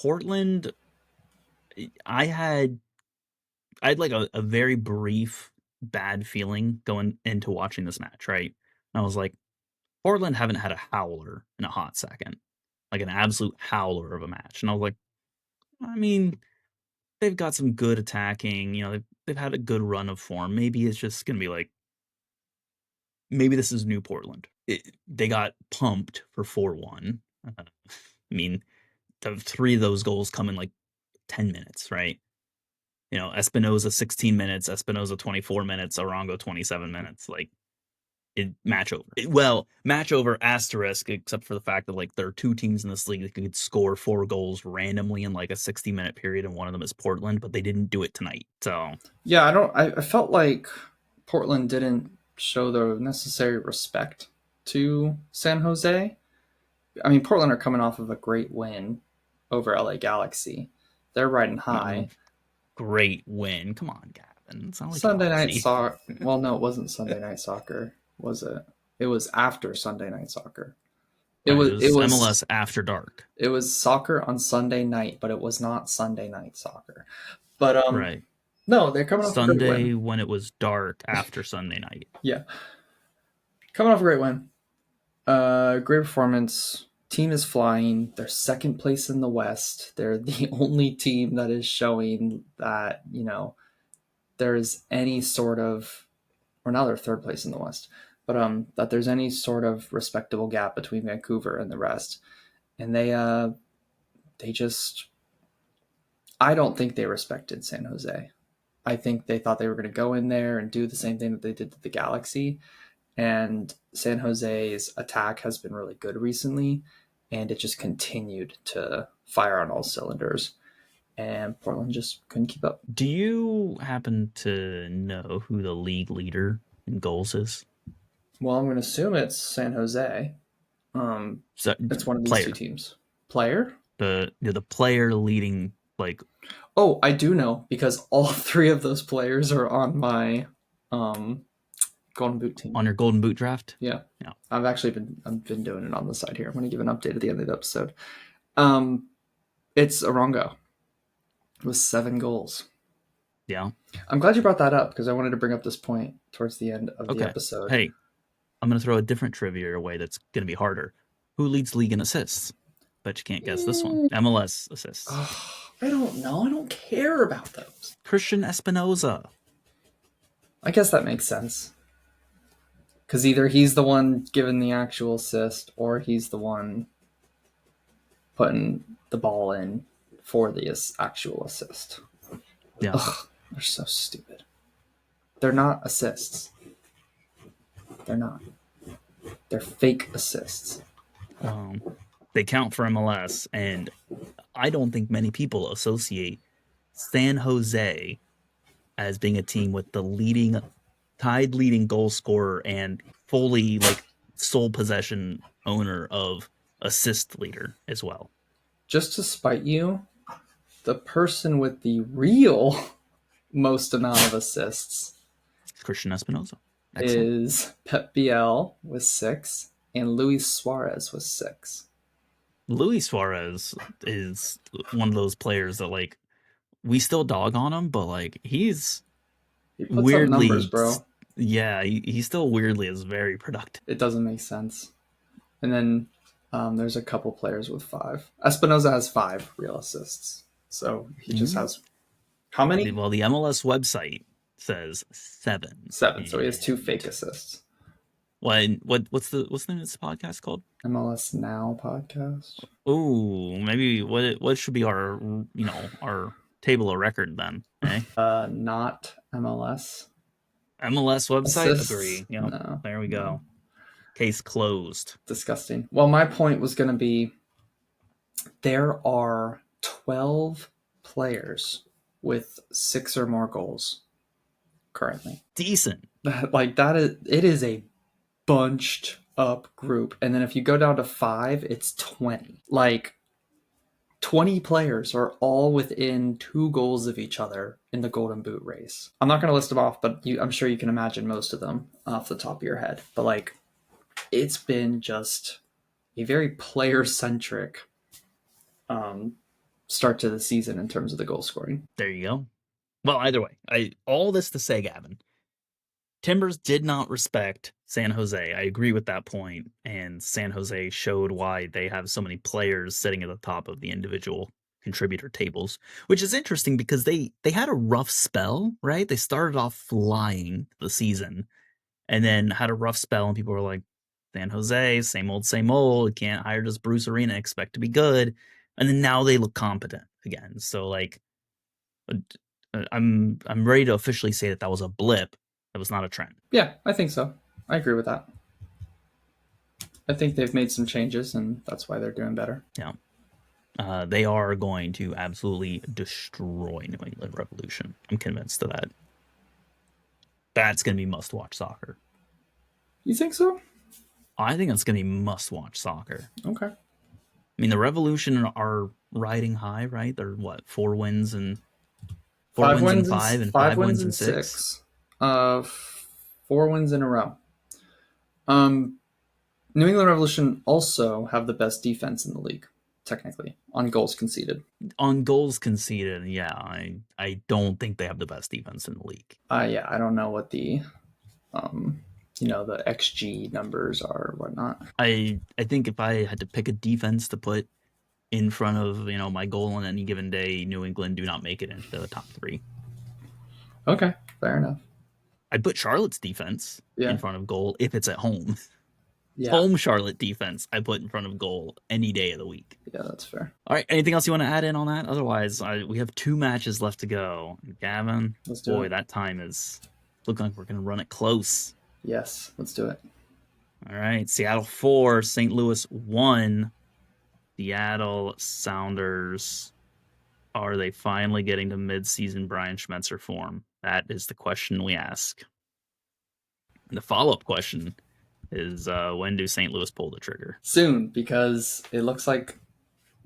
Portland. I had like a very brief bad feeling going into watching this match, right? And I was like, Portland haven't had a howler in a hot second, like an absolute howler of a match. And I was like, I mean, they've got some good attacking. They've had a good run of form. Maybe it's just gonna be like, maybe this is new Portland. They got pumped for 4-1. I mean, the three of those goals come in like 10 minutes, right? Espinoza 16 minutes, Espinoza 24 minutes, Arango 27 minutes. Like, match over. Well, match over asterisk, except for the fact that like there are two teams in this league that could score 4 goals randomly in like a 60-minute period, and one of them is Portland, but they didn't do it tonight. So Yeah, I felt like Portland didn't show the necessary respect to San Jose. I mean, Portland are coming off of a great win over LA Galaxy. They're riding no high. great win. Come on, Gavin. It's not like Sunday night Galaxy. soccer. Well, no, it wasn't Sunday night soccer, was it? It was after Sunday night soccer. It Right, was it it was was MLS After Dark. it was soccer on Sunday night, but it was not Sunday night soccer. But Right. no, they're coming off a great Sunday win. when it was dark after Sunday night. Yeah, coming off a great win. Great performance. Team is flying. They're second place in the West. They're the only team that is showing that, there's any sort of, or now they're third place in the West, but that there's any sort of respectable gap between Vancouver and the rest. And they just, I don't think they respected San Jose. I think they thought they were going to go in there and do the same thing that they did to the Galaxy. And San Jose's attack has been really good recently, and it just continued to fire on all cylinders. And Portland just couldn't keep up. Do you happen to know who the league leader in goals is? Well, I'm going to assume it's San Jose. It's one of these two teams. Player? The player leading, like... Oh, I do know, because all three of those players are on my Golden Boot team. On your Golden Boot draft? Yeah. I've been doing it on the side here. I'm going to give an update at the end of the episode. It's Arongo with 7 goals. Yeah. I'm glad you brought that up, because I wanted to bring up this point towards the end of the episode. Hey, I'm going to throw a different trivia your way that's going to be harder. Who leads league in assists? Bet you can't guess this one. MLS assists. I don't know. I don't care about those. Christian Espinoza. I guess that makes sense. Because either he's the one giving the actual assist, or he's the one putting the ball in for the actual assist. Yeah. Ugh, they're so stupid. They're not assists. They're not. They're fake assists. They count for MLS, and I don't think many people associate San Jose as being a team with the tied leading goal scorer and fully sole possession owner of assist leader as well. Just to spite you, the person with the real most amount of assists Christian Espinoza is Pep Biel with 6 and Luis Suarez with 6. Luis Suarez is one of those players that we still dog on him, but he's weirdly numbers, bro. Yeah, he still weirdly is very productive. It doesn't make sense. And then there's a couple players with 5. Espinoza has 5 real assists, so he just has how many? Well, the MLS website says 7. 7. So he has 2 fake assists. What's the name of this podcast called? MLS Now podcast. Oh, maybe what should be our our table of record then? Eh? Not MLS. MLS website. Assists? Agree. Yeah. No, there we go. Case closed. Disgusting. Well, my point was going to be there are 12 players with 6 or more goals currently. Decent. It is a bunched up group. And then if you go down to 5, it's 20. 20 players are all within 2 goals of each other in the Golden Boot race. I'm not going to list them off, but I'm sure you can imagine most of them off the top of your head. But it's been just a very player-centric start to the season in terms of the goal scoring. There you go. Well, either way, all this to say, Gavin, Timbers did not respect San Jose. I agree with that point, and San Jose showed why they have so many players sitting at the top of the individual contributor tables, which is interesting because they had a rough spell, right? They started off flying the season and then had a rough spell, and people were like, San Jose, same old, can't hire just Bruce Arena, expect to be good. And then now they look competent again. So I'm ready to officially say that was a blip. That was not a trend. Yeah, I think so. I agree with that. I think they've made some changes, and that's why they're doing better. Yeah. They are going to absolutely destroy New England Revolution. I'm convinced of that. That's going to be must-watch soccer. You think so? I think it's going to be must-watch soccer. Okay. I mean, the Revolution are riding high, right? They're, 4 wins in 4 Five wins in wins and 5 and five 5 wins wins in and 6. 6. 4 wins in a row. Um, New England Revolution also have the best defense in the league, technically, on goals conceded. On goals conceded, yeah, I don't think they have the best defense in the league. Yeah, I don't know what the the XG numbers are or whatnot. I think if I had to pick a defense to put in front of my goal on any given day, New England do not make it into the top 3. Okay, fair enough. I'd put Charlotte's defense in Yeah, front of goal if it's at home. yeah, Home Charlotte defense I put in front of goal any day of the week. yeah. That's fair. All right, anything else you want to add in on that? Otherwise, we have 2 matches left to go. Gavin, Let's do boy, it. that time is looking like we're going to run it close. Yes, let's do it. All right, Seattle 4, St. Louis 1. Seattle Sounders, are they finally getting to mid-season Brian Schmetzer form? That is the question we ask. And the follow-up question is, when do St. Louis pull the trigger? Soon, because it looks like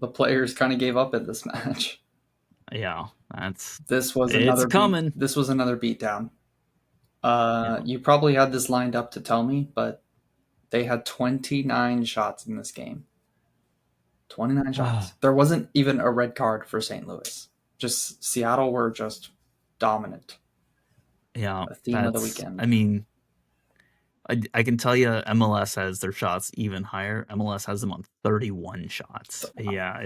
the players kind of gave up at this match. Yeah, This was it's another coming. This was another beatdown. Yeah. You probably had this lined up to tell me, but they had 29 shots in this game. 29 shots. There wasn't even a red card for St. Louis. Just Seattle were just dominant. Yeah, A theme of the weekend. I mean, I can tell you MLS has their shots even higher. MLS has them on 31 shots. Yeah,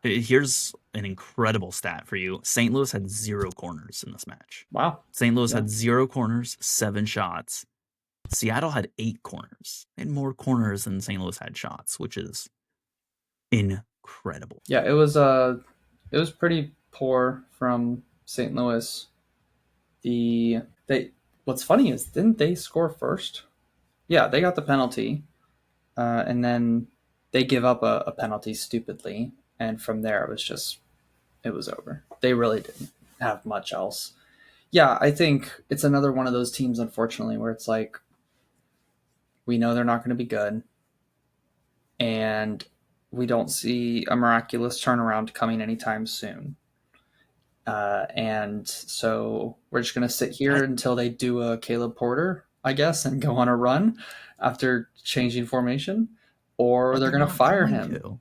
here's an incredible stat for you. St. Louis had 0 corners in this match. Wow. St. Louis had 0 corners, 7 shots. Seattle had 8 corners. They had more corners than St. Louis had shots, which is incredible. Yeah, it was pretty poor from St. Louis. What's funny is, didn't they score first? Yeah, they got the penalty, and then they give up a penalty stupidly, and from there it was over. They really didn't have much else. Yeah, I think it's another one of those teams, unfortunately, where it's like, we know they're not going to be good, and we don't see a miraculous turnaround coming anytime soon. And so we're just going to sit here until they do a Caleb Porter, I guess, and go on a run after changing formation, or they're going to fire him.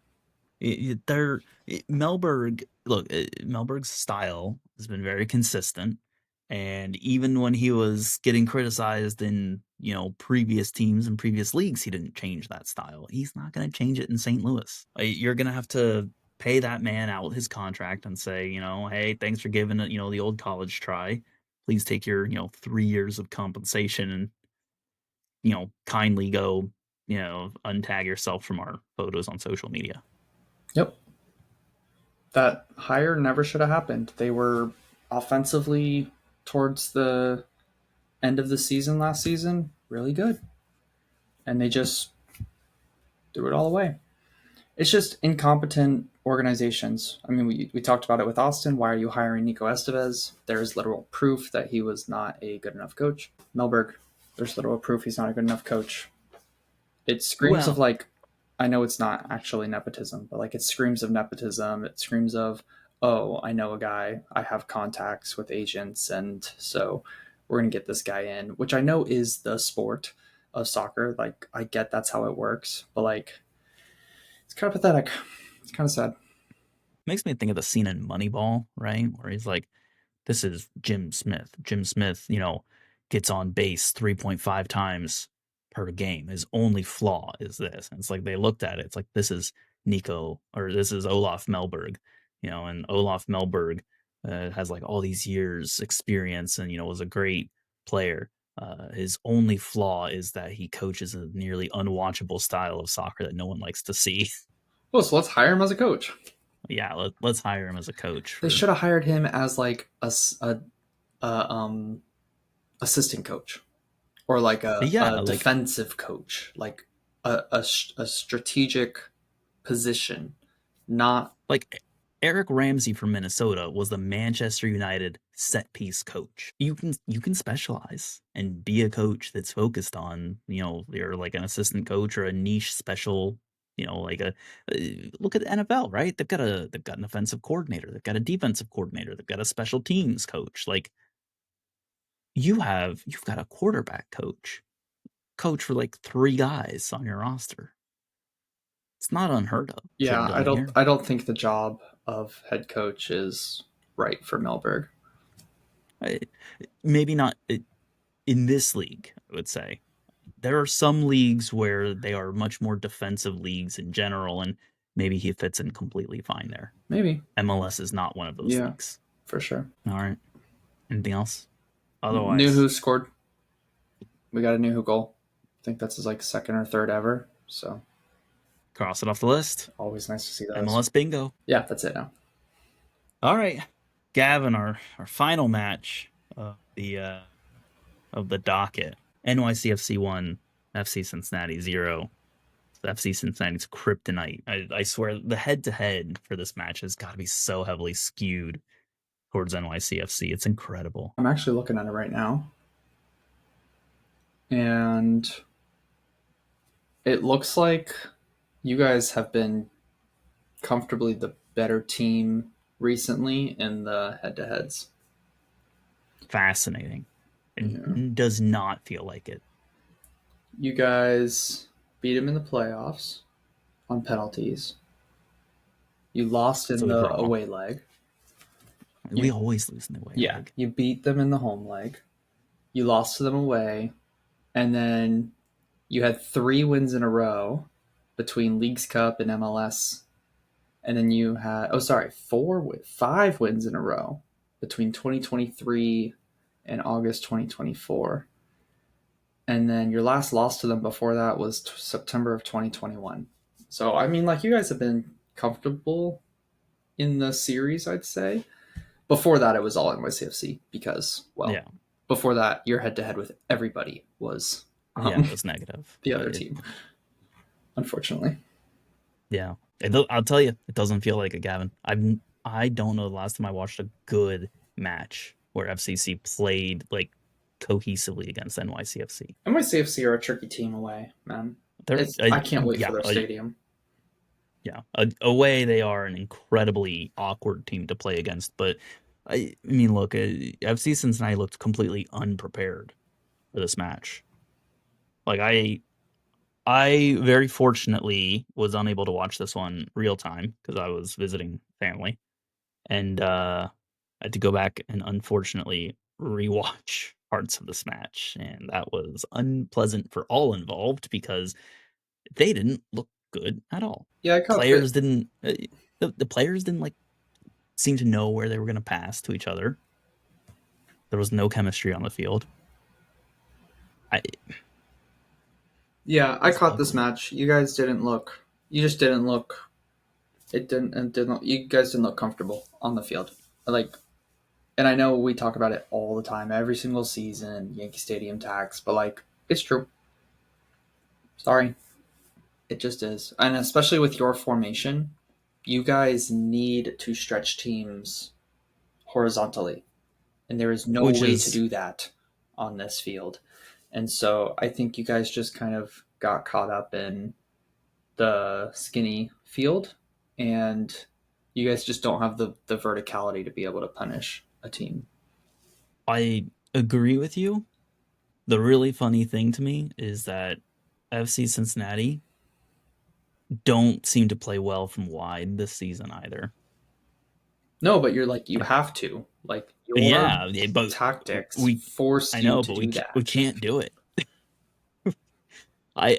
Melberg's style has been very consistent, and even when he was getting criticized in previous teams and previous leagues, he didn't change that style. He's not going to change it in St. Louis. You're going to have to pay that man out his contract and say, hey, thanks for giving it, the old college try. Please take your 3 years of compensation and kindly go untag yourself from our photos on social media. Yep. That hire never should have happened. They were offensively, towards the end of the season last season, really good. And they just threw it all away. It's just incompetent organizations. I mean, we talked about it with Austin. Why are you hiring Nico Estevez? There's literal proof that he was not a good enough coach. Melberg, there's literal proof he's not a good enough coach. It screams of, like, I know it's not actually nepotism, but like, it screams of nepotism. It screams of, oh, I know a guy, I have contacts with agents, and so we're going to get this guy in, which I know is the sport of soccer. Like, I get that's how it works, but like, it's kind of pathetic. It's kind of sad. Makes me think of the scene in Moneyball, right? Where he's like, this is Jim Smith. Jim Smith, gets on base 3.5 times per game. His only flaw is this. And it's like, they looked at it. It's like, this is Nico, or this is Olaf Melberg, and Olaf Melberg has like all these years experience and, was a great player. His only flaw is that he coaches a nearly unwatchable style of soccer that no one likes to see. Well, so let's hire him as a coach. Yeah, let's hire him as a coach. They should have hired him as like a assistant coach, or like a defensive coach, like a strategic position, not like Eric Ramsey from Minnesota was the Manchester United set piece coach. You can specialize and be a coach that's focused on, you're like an assistant coach or a niche special Like look at the NFL, right? They've got an offensive coordinator, they've got a defensive coordinator, they've got a special teams coach. Like you've got a quarterback coach for like 3 guys on your roster. It's not unheard of what they're Yeah, doing here. I don't think the job of head coach is right for Milberg. Maybe not in this league, I would say. There are some leagues where they are much more defensive leagues in general, and maybe he fits in completely fine there. Maybe. MLS is not one of those Yeah, leagues. for sure. All right. Anything else? Knew Otherwise, who scored. We got a new who goal. I think that's his like second or third ever. So cross it off the list. always nice to see those. MLS bingo. Yeah, that's it now. All right, Gavin, our final match of the docket. NYCFC 1, FC Cincinnati 0. FC Cincinnati's kryptonite. I swear the head-to-head for this match has got to be so heavily skewed towards NYCFC. It's incredible. I'm actually looking at it right now. And it looks like you guys have been comfortably the better team recently in the head-to-heads. Fascinating. It does not feel like it. You guys beat him in the playoffs on penalties. You lost in the away leg. We always lose in the away leg. You beat them in the home leg. You lost to them away. And then you had 3 wins in a row between Leagues Cup and MLS. And then you had, 5 wins in a row between 2023 and August 2024. And then your last loss to them before that was September of 2021. So, I mean, like, you guys have been comfortable in the series, I'd say. Before that, it was all NYCFC because, before that, your head-to-head with everybody was it was negative. The other team, unfortunately. Yeah. I'll tell you, it doesn't feel like it, Gavin. I don't know the last time I watched a good match where FCC played like cohesively against NYCFC. NYCFC are a tricky team away, man. I can't wait for their stadium. Yeah, away they are an incredibly awkward team to play against. But I mean, look, FC Cincinnati looked completely unprepared for this match. Like I very fortunately was unable to watch this one real time because I was visiting family, and I had to go back and unfortunately rewatch parts of this match, and that was unpleasant for all involved because they didn't look good at all. Yeah, players didn't. The players didn't like seem to know where they were going to pass to each other. There was no chemistry on the field. I caught this match. You guys didn't look. You just didn't look. It didn't. You guys didn't look comfortable on the field. And I know we talk about it all the time, every single season, Yankee Stadium tax, but it's true. Sorry, it just is, and especially with your formation, you guys need to stretch teams horizontally, and there is no way to do that on this field. And so I think you guys just kind of got caught up in the skinny field, and you guys just don't have the verticality to be able to punish a team. I agree with you. The really funny thing to me is that FC Cincinnati don't seem to play well from wide this season either. No, but you're you have to. Your but tactics force you to do that. We can't do it. You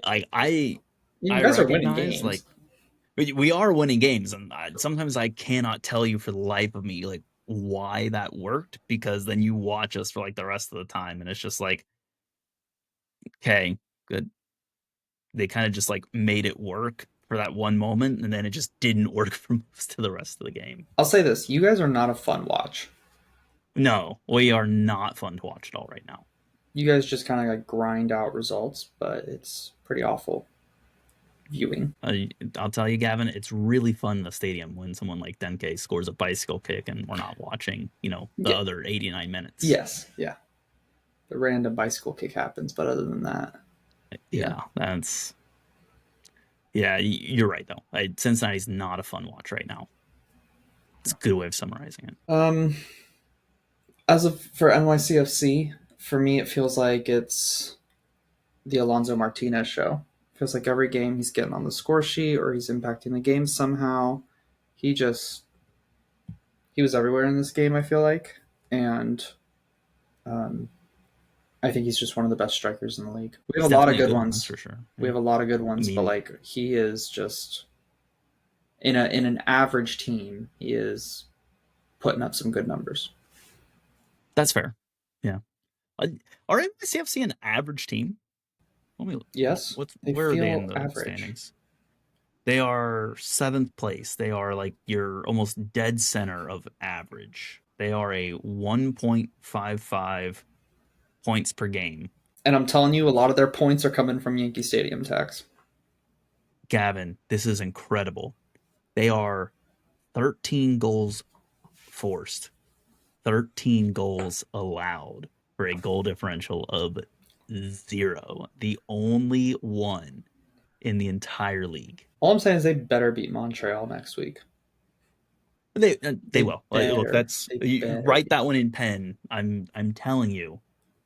guys are winning games. We are winning games, and sometimes I cannot tell you for the life of me why that worked, because then you watch us for the rest of the time, and it's just okay, good. They kind of just made it work for that one moment, and then it just didn't work for most of the rest of the game. I'll say this: you guys are not a fun watch. No, we are not fun to watch at all right now. You guys just kind of grind out results, but it's pretty awful viewing. I'll tell you, Gavin, it's really fun in the stadium when someone like Denke scores a bicycle kick and we're not watching, the other 89 minutes. Yes, yeah. The random bicycle kick happens, but other than that, that's Yeah, you're right though. Cincinnati's not a fun watch right now. It's a good way of summarizing it. As of for NYCFC, for me, it feels like it's the Alonso Martinez show. It feels like every game he's getting on the score sheet or he's impacting the game somehow. He just he was everywhere in this game. I feel like, and um, I think he's just one of the best strikers in the league. We He's have a lot of definitely a good good one, that's ones. for sure. We Yeah. have a lot of good I ones, but mean, like he is just in an average team, he is putting up some good numbers. that's fair. Yeah. Are NYCFC an average team? Let me. Yes, they Where are they in feel the average. standings? They are 7th place. They are like your almost dead center of average. They are a 1.55 points per game. And I'm telling you, a lot of their points are coming from Yankee Stadium tax. Gavin, this is incredible. They are 13 goals forced, 13 goals allowed for a goal differential of 0. The only one in the entire league. All I'm saying is they better beat Montreal next week. They They will. Look, better. that's They you better write beat that one them. in pen. I'm telling you,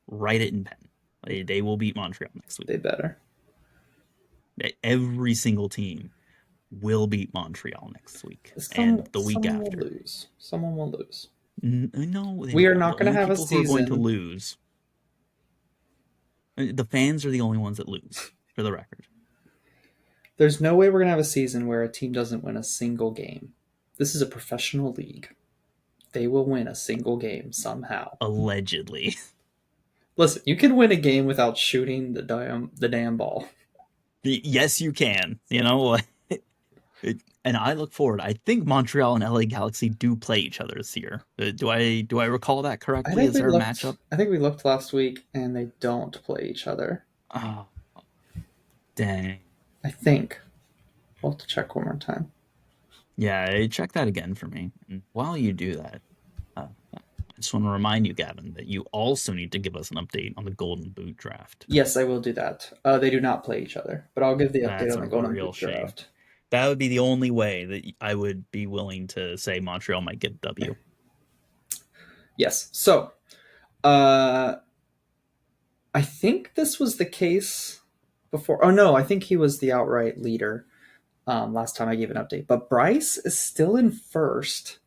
write it in pen. They will beat Montreal next week. They better. Every single team will beat Montreal next week and the week Someone will after. lose. Someone will lose. No, they We are won't. not The going to only have a people who are going to season. lose, the fans are the only ones that lose, for the record. There's no way we're going to have a season where a team doesn't win a single game. This is a professional league. They will win a single game somehow. Allegedly. Listen, you can win a game without shooting the damn ball. Yes, you can. You know what? And I look forward. I think Montreal and LA Galaxy do play each other this year. Do I recall that correctly? Is there a matchup? I think we looked last week and they don't play each other. Oh, dang. I think. We'll have to check one more time. Yeah, check that again for me. And while you do that, I just want to remind you, Gavin, that you also need to give us an update on the Golden Boot draft. Yes, I will do that. They do not play each other, but I'll give the update That's on a the Golden real Boot shame. draft. That would be the only way that I would be willing to say Montreal might get a W. Yes. So, uh, I think this was the case before. Oh no, I think he was the outright leader last time I gave an update. But Bryce is still in first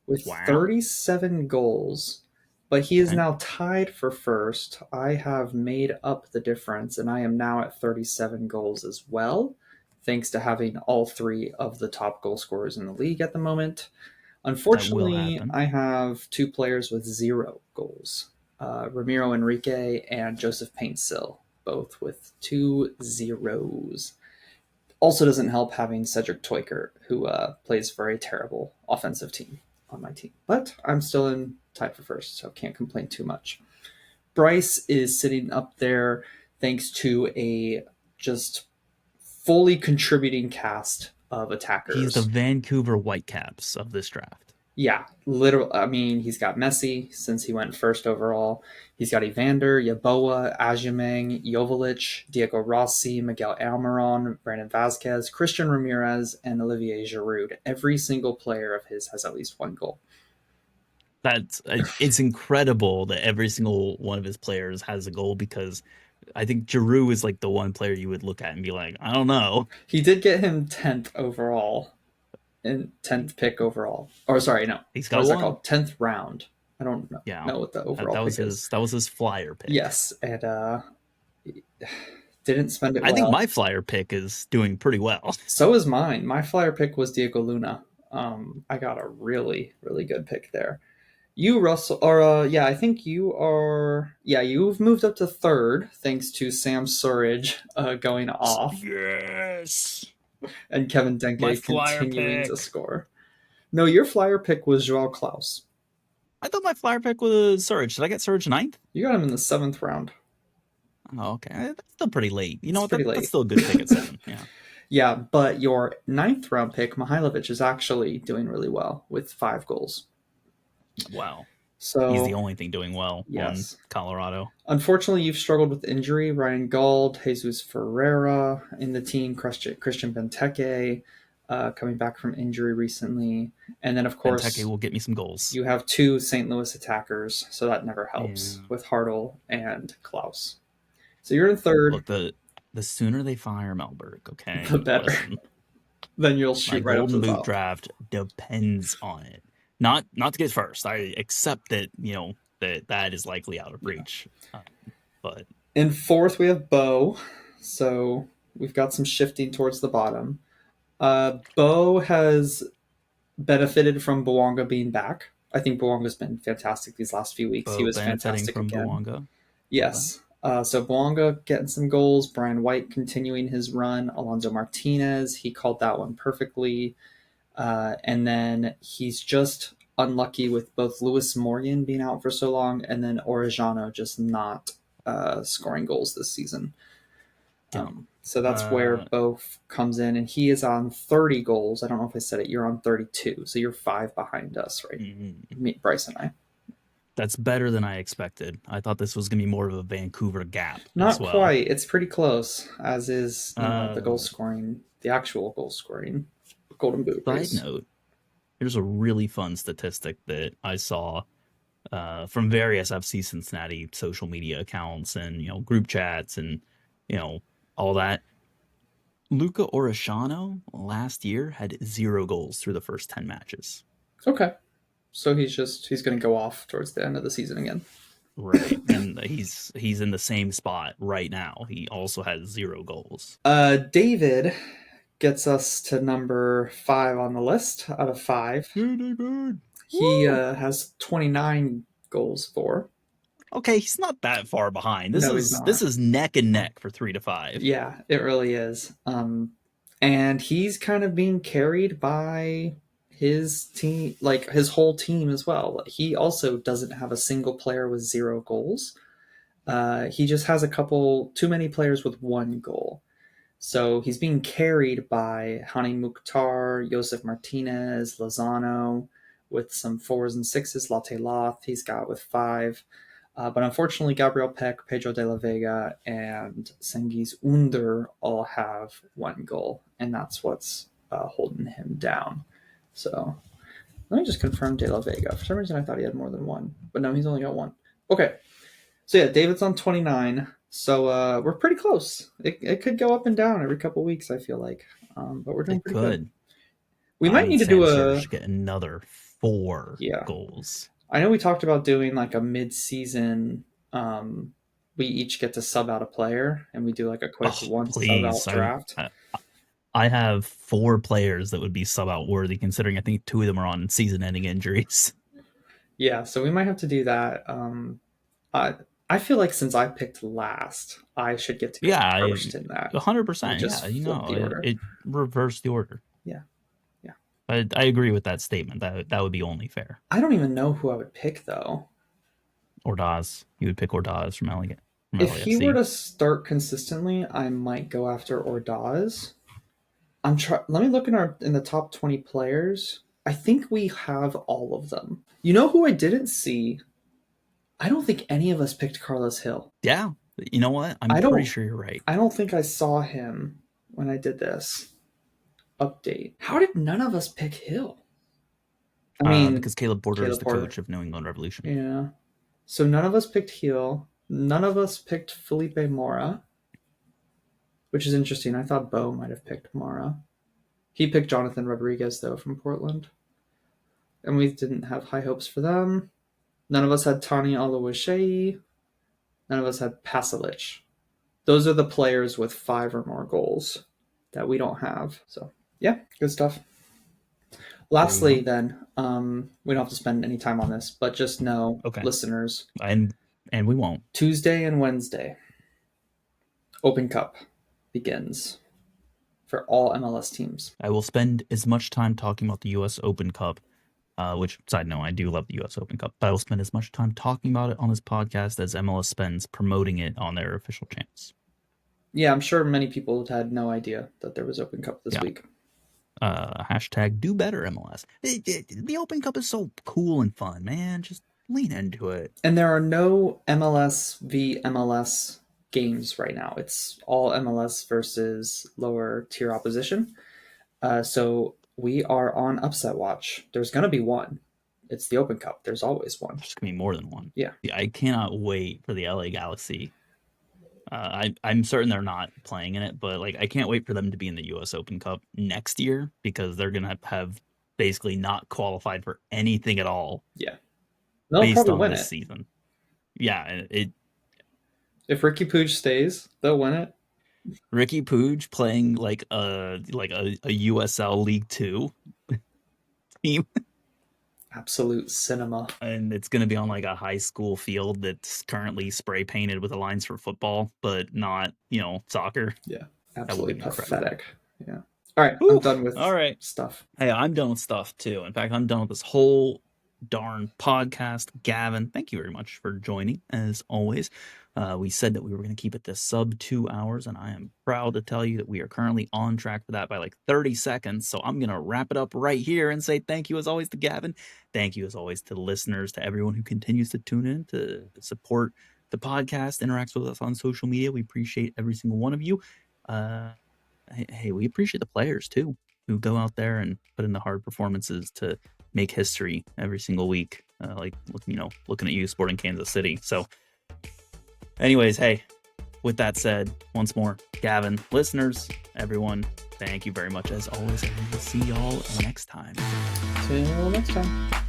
with Wow. 37 goals, but he is Okay. now tied for first. I have made up the difference, and I am now at 37 goals as well, thanks to having all three of the top goal scorers in the league at the moment. That will Unfortunately, happen. I have two players with 0 goals, Ramiro Enrique and Joseph Paintsil, both with 2 zeros. Also doesn't help having Cedric Toiker, who plays for a terrible offensive team on my team. But I'm still in tied for first, so can't complain too much. Bryce is sitting up there thanks to a just fully contributing cast of He's the attackers. Vancouver Whitecaps of this draft. Yeah, literally. I mean, he's got Messi since he went first overall. He's got Evander, Yaboa, Ajimeng, Joveljic, Diego Rossi, Miguel Almiron, Brandon Vasquez, Christian Ramirez, and Olivier Giroud. Every single player of his has at least 1 goal. It's incredible that every single one of his players has a goal because I think Giroud is like the one player you would look at and be like, I don't know. He did get him 10th overall, and 10th pick overall. Or sorry, no, He's what got is that one. called? 10th round. I don't Yeah, know what the overall that was pick is. his flyer pick. Yes, and didn't spend it I think well. my flyer pick is doing pretty well. So is mine. My flyer pick was Diego Luna. I got a really, really good pick there. You, Russell, or yeah, I think you are. Yeah, you've moved up to third thanks to Sam Surridge going off Yes, and Kevin my Denke flyer continuing to pick. score. No, your flyer pick was Joao Klaus. I thought my flyer pick was Surge. Did I get Surge ninth? You got him in the 7th round. Oh, okay. That's still pretty late. You know It's what? pretty That's late. still a good pick at 7. Yeah. Yeah, but your 9th round pick, Mihailovic, is actually doing really well with 5 goals. Wow. He's the So, only thing doing well on yes. Colorado. Unfortunately, you've struggled with injury. Ryan Gauld, Jesus Ferreira in the team, Christian Benteke coming back from injury recently. And then, of Benteke course, will get me some goals. you have two St. Louis attackers, so that never Yeah. helps with Hartle and Klaus. So you're in third. Look, the sooner they fire Melberg, okay? The better. Listen, Then you'll my shoot right up to Golden the Boot top. draft depends on it. Not to get first. I accept that, that is likely out of reach. But in fourth, we have Bo. So we've got some shifting towards the bottom. Bo has benefited from Bouanga being back. I think Bouanga's been fantastic these last few weeks. He Bo was benefiting fantastic from again. Bouanga. Yes. So Bouanga getting some goals. Brian White continuing his run. Alonso Martinez, he called that one perfectly. And then he's just unlucky with both Lewis Morgan being out for so long and then Orejano just not scoring goals this season. So that's where Bo comes in, and he is on 30 goals. I don't know if I said it. You're on 32, so you're 5 behind us, right? Me, Bryce and I. That's better than I expected. I thought this was going to be more of a Vancouver gap Not as well. quite. It's pretty close, as is the goal scoring, the actual goal scoring, Golden Boot race. Side note, here's a really fun statistic that I saw from various FC Cincinnati social media accounts and group chats and all that. Luca Oreshano last year had 0 goals through the first 10 matches. Okay. So he's going to go off towards the end of the season again. Right. And he's in the same spot right now. He also has 0 goals. David gets us to number 5 on the list out of 5. Hey, David. He has 29 goals for. Okay, he's not that far behind. This is neck and neck for 3 to 5. Yeah, it really is. And he's kind of being carried by his team, like his whole team as well. He also doesn't have a single player with 0 goals. He just has too many players with 1 goal. So he's being carried by Hani Mukhtar, Josef Martinez, Lozano, with some 4s and 6s. Latte Loth he's got with 5. But unfortunately, Gabriel Peck, Pedro de la Vega, and Cengiz Under all have 1 goal, and that's what's holding him down. So let me just confirm de la Vega. For some reason, I thought he had more than 1, but no, he's only got 1. Okay, so yeah, David's on 29. So we're pretty close. It could go up and down every couple weeks, I feel like, but we're doing pretty good. We might need to do get another 4 goals. I know we talked about doing like a mid-season. We each get to sub out a player, and we do like a quick sub out draft. I have 4 players that would be sub out worthy, considering I think 2 of them are on season-ending injuries. Yeah, so we might have to do that. I feel like since I picked last, I should get to go first in that. 100%. It reversed the order. Yeah. I agree with that statement. That would be only fair. I don't even know who I would pick, though. Ordaz. You would pick Ordaz from LAFC. If he were to start consistently, I might go after Ordaz. Let me look in the top 20 players. I think we have all of them. You know who I didn't see? I don't think any of us picked Carlos Hill. Yeah. You know what? I'm pretty sure you're right. I don't think I saw him when I did this update. How did none of us pick Hill? I mean, because Caleb Porter is the coach of New England Revolution. Yeah. So none of us picked Hill. None of us picked Felipe Mora, which is interesting. I thought Bo might have picked Mora. He picked Jonathan Rodriguez, though, from Portland. And we didn't have high hopes for them. None of us had Tani Oluwaseyi. None of us had Pasalic. Those are the players with 5 or more goals that we don't have. So, yeah, good stuff. Lastly, then, we don't have to spend any time on this, but just know, listeners. And we won't. Tuesday and Wednesday, Open Cup begins for all MLS teams. I will spend as much time talking about the U.S. Open Cup, which, side note, I do love the U.S. Open Cup, but I will spend as much time talking about it on this podcast as MLS spends promoting it on their official channels. Yeah, I'm sure many people had no idea that there was Open Cup this week. Hashtag do better MLS. The Open Cup is so cool and fun, man. Just Lean into it. And there are no MLS v MLS games right now. It's all MLS versus lower tier opposition. So we are on upset watch. There's going to be one. It's the Open Cup. There's always one. There's going to be more than one. Yeah. I cannot wait for the LA Galaxy. I'm certain they're not playing in it, but like I can't wait for them to be in the U.S. Open Cup next year because they're going to have basically not qualified for anything at all. Yeah. They'll based probably on win this it. season. Yeah, if Ricky Puig stays, they'll win it. Ricky Puig playing like a USL League 2 team. Absolute cinema. And it's going to be on like a high school field that's currently spray painted with a lines for football, but not, soccer. Yeah. Absolutely pathetic. Yeah. All right. I'm done with stuff. Hey, I'm done with stuff too. In fact, I'm done with this whole darn podcast. Gavin, thank you very much for joining as always. We said that we were going to keep it to sub 2 hours, and I am proud to tell you that we are currently on track for that by like 30 seconds. So I'm going to wrap it up right here and say thank you as always to Gavin. Thank you as always to the listeners, to everyone who continues to tune in, to support the podcast, interacts with us on social media. We appreciate every single one of you. Hey, we appreciate the players too, who go out there and put in the hard performances to make history every single week. Looking at you, Sporting Kansas City. So anyways, hey, with that said, once more, Gavin, listeners, everyone, thank you very much as always, and we'll see y'all next time. See you next time.